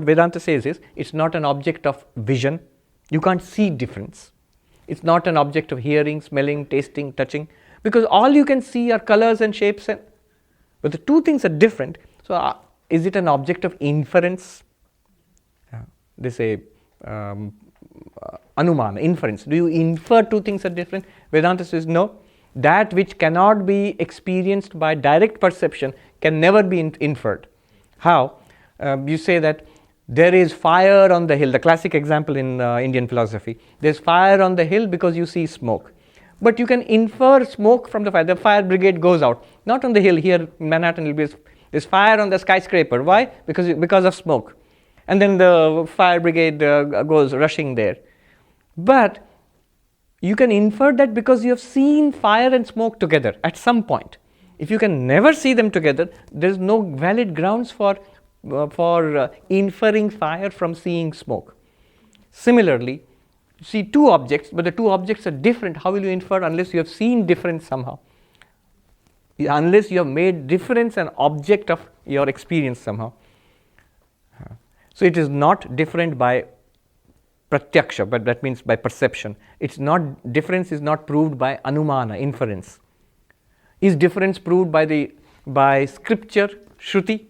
Vedanta says is, it's not an object of vision. You can't see difference. It's not an object of hearing, smelling, tasting, touching. Because all you can see are colors and shapes. But the two things are different. So is it an object of inference? They say anumana, inference. Do you infer two things are different? Vedanta says no. That which cannot be experienced by direct perception can never be inferred. How? You say that there is fire on the hill. The classic example in Indian philosophy. There's fire on the hill because you see smoke. But you can infer smoke from the fire. The fire brigade goes out. Not on the hill. Here in Manhattan, there's fire on the skyscraper. Why? Because of smoke. And then the fire brigade goes rushing there. But you can infer that because you have seen fire and smoke together at some point. If you can never see them together, there is no valid grounds for inferring fire from seeing smoke. Similarly, you see two objects, but the two objects are different. How will you infer unless you have seen difference somehow? Unless you have made difference an object of your experience somehow. So it is not different by pratyaksha, but that means by perception. Difference is not proved by anumana, inference. Is difference proved by scripture, Shruti?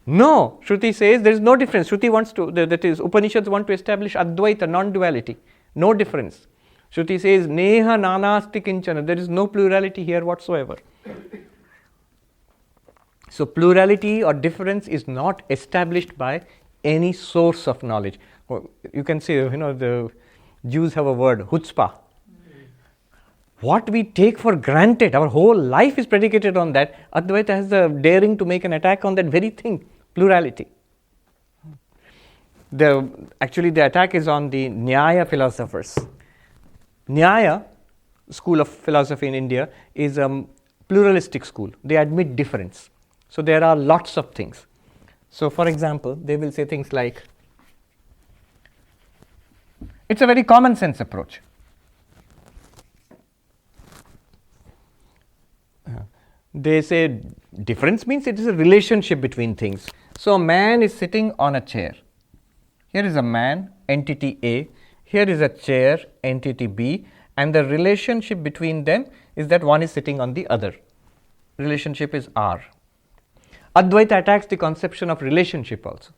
No, Shruti says there is no difference. Shruti that is, Upanishads want to establish advaita, non-duality, no difference. Shruti says, neha nanasti kinchana, there is no plurality here whatsoever. So plurality or difference is not established by any source of knowledge. You can say, the Jews have a word, chutzpah. What we take for granted, our whole life is predicated on that. Advaita has the daring to make an attack on that very thing, plurality. Actually, the attack is on the Nyaya philosophers. Nyaya, school of philosophy in India, is a pluralistic school. They admit difference. So there are lots of things. So for example, they will say things like, it's a very common sense approach. They say difference means it is a relationship between things. So a man is sitting on a chair. Here is a man, entity A. Here is a chair, entity B. And the relationship between them is that one is sitting on the other. Relationship is R. Advaita attacks the conception of relationship also.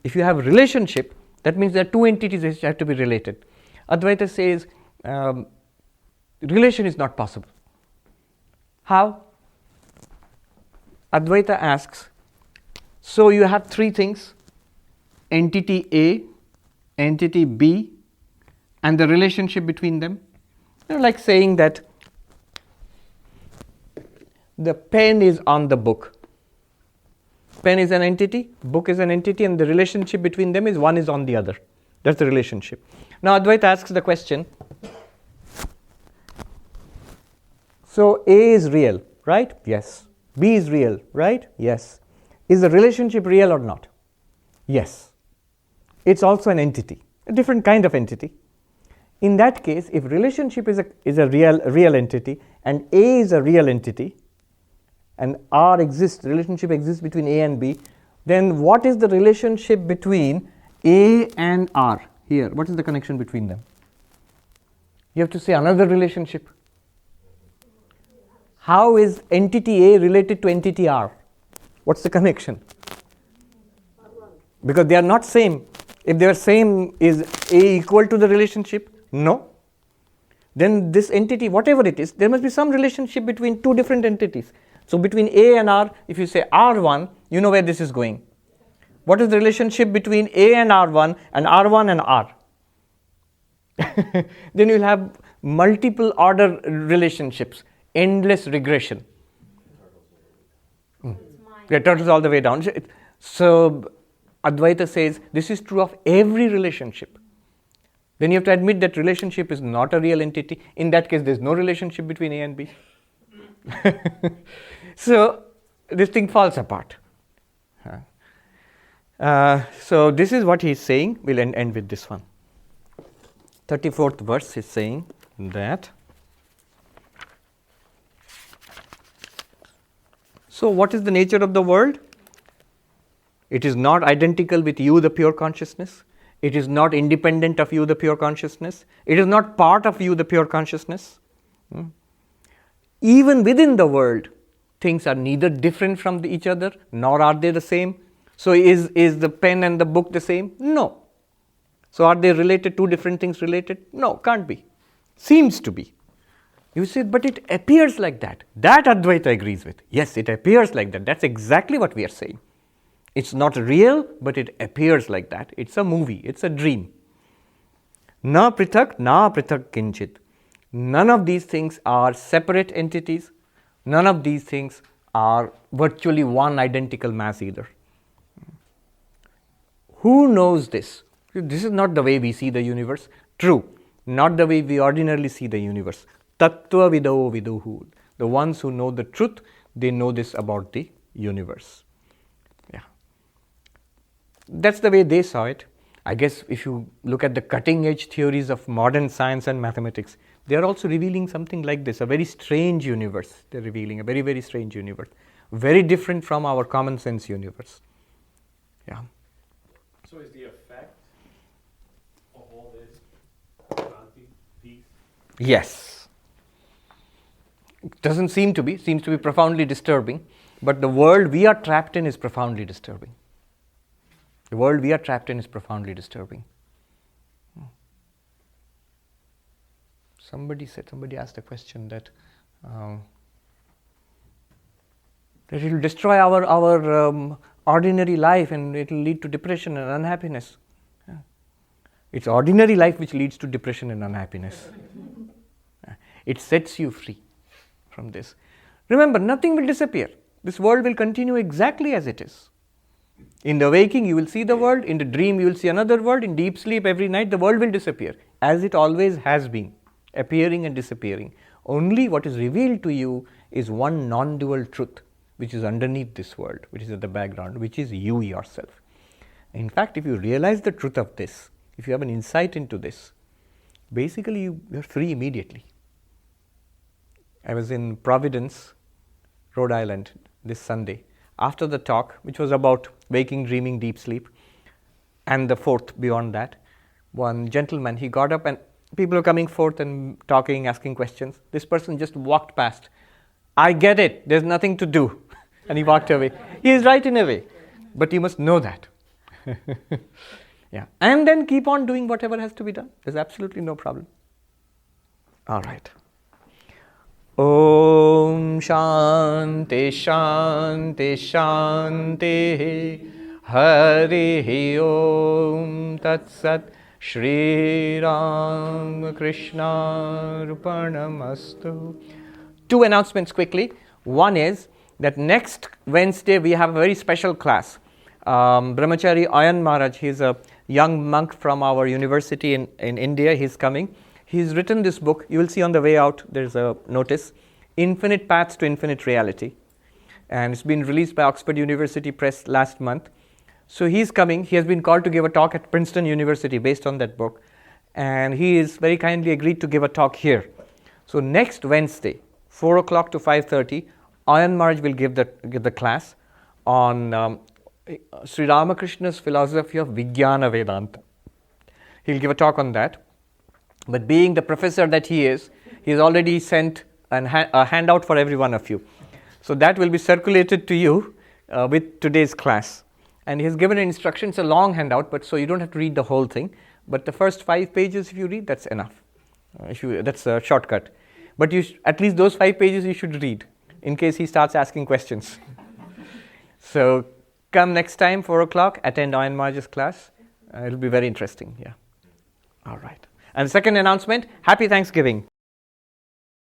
If you have relationship, that means there are two entities which have to be related. Advaita says relation is not possible. How? Advaita asks, so you have three things, entity A, entity B, and the relationship between them. Like saying that the pen is on the book. Pen is an entity, book is an entity, and the relationship between them is one is on the other. That's the relationship. Now Advaita asks the question, so A is real, right? Yes. B is real, right? Yes. Is the relationship real or not? Yes. It's also an entity, a different kind of entity. In that case, if relationship is a real entity and A is a real entity, and R exists, relationship exists between A and B, then what is the relationship between A and R here? What is the connection between them? You have to say another relationship. How is entity A related to entity R? What's the connection? Because they are not same. If they are same, is A equal to the relationship? No. Then this entity, whatever it is, there must be some relationship between two different entities. So between A and R, if you say R1, you know where this is going. What is the relationship between A and R1 and R? Then you'll have multiple order relationships, endless regression. Yeah, turtles all the way down. So Advaita says this is true of every relationship. Then you have to admit that relationship is not a real entity. In that case, there's no relationship between A and B. So this thing falls apart. So this is what he's saying. We'll end with this one. 34th verse is saying that. So what is the nature of the world? It is not identical with you, the pure consciousness. It is not independent of you, the pure consciousness. It is not part of you, the pure consciousness. Even within the world, things are neither different from each other, nor are they the same. So is the pen and the book the same? No. So are they related, two different things related? No, can't be. Seems to be. You say, but it appears like that. That Advaita agrees with. Yes, it appears like that. That's exactly what we are saying. It's not real, but it appears like that. It's a movie, it's a dream. Pṛthaṅnāpṛthakkiṃcid. None of these things are separate entities. None of these things are virtually one identical mass either. Who knows this? This is not the way we see the universe. True, not the way we ordinarily see the universe. Tattvavido viduḥ. The ones who know the truth, they know this about the universe. Yeah. That's the way they saw it. I guess if you look at the cutting edge theories of modern science and mathematics, they are also revealing something like this, a very strange universe. They are revealing a very, very strange universe. Very different from our common sense universe. Yeah. So is the effect of all this Shanti, peace? Yes. It doesn't seem to be, seems to be profoundly disturbing, but the world we are trapped in is profoundly disturbing. The world we are trapped in is profoundly disturbing. Somebody asked a question that it will destroy our ordinary life and it will lead to depression and unhappiness. Yeah. It's ordinary life which leads to depression and unhappiness. It sets you free from this. Remember, nothing will disappear. This world will continue exactly as it is. In the waking, you will see the world. In the dream, you will see another world. In deep sleep, every night, the world will disappear, as it always has been, appearing and disappearing. Only what is revealed to you is one non-dual truth, which is underneath this world, which is at the background, which is you yourself. In fact, if you realize the truth of this, if you have an insight into this, basically you are free immediately. I was in Providence, Rhode Island, this Sunday. After the talk, which was about waking, dreaming, deep sleep, and the fourth beyond that. One gentleman, he got up and people were coming forth and talking, asking questions. This person just walked past. I get it, there's nothing to do. And he walked away. He is right in a way, but you must know that. Yeah, and then keep on doing whatever has to be done. There's absolutely no problem. All right. Om Shanti Shanti Shanti Hari Om Tat Sat Shri Ram Krishna Arpanamastu. Two announcements quickly. One is that next Wednesday we have a very special class. Brahmachari Ayan Maharaj, he's a young monk from our university in India, he's coming. He's written this book, you will see on the way out, there's a notice, Infinite Paths to Infinite Reality. And it's been released by Oxford University Press last month. So he's coming, he has been called to give a talk at Princeton University based on that book. And he is very kindly agreed to give a talk here. So next Wednesday, 4 o'clock to 5:30, Ayan Maharaj will give the class on Sri Ramakrishna's philosophy of Vijnana Vedanta. He'll give a talk on that. But being the professor that he is, he's already sent a handout for every one of you. So that will be circulated to you with today's class. And he has given an instruction, it's a long handout, but so you don't have to read the whole thing. But the first 5 pages, if you read, that's enough. That's a shortcut. But at least those 5 pages you should read, in case he starts asking questions. So come next time, 4 o'clock, attend Ayan Maharaj's class. It'll be very interesting, yeah. All right. And second announcement, Happy Thanksgiving.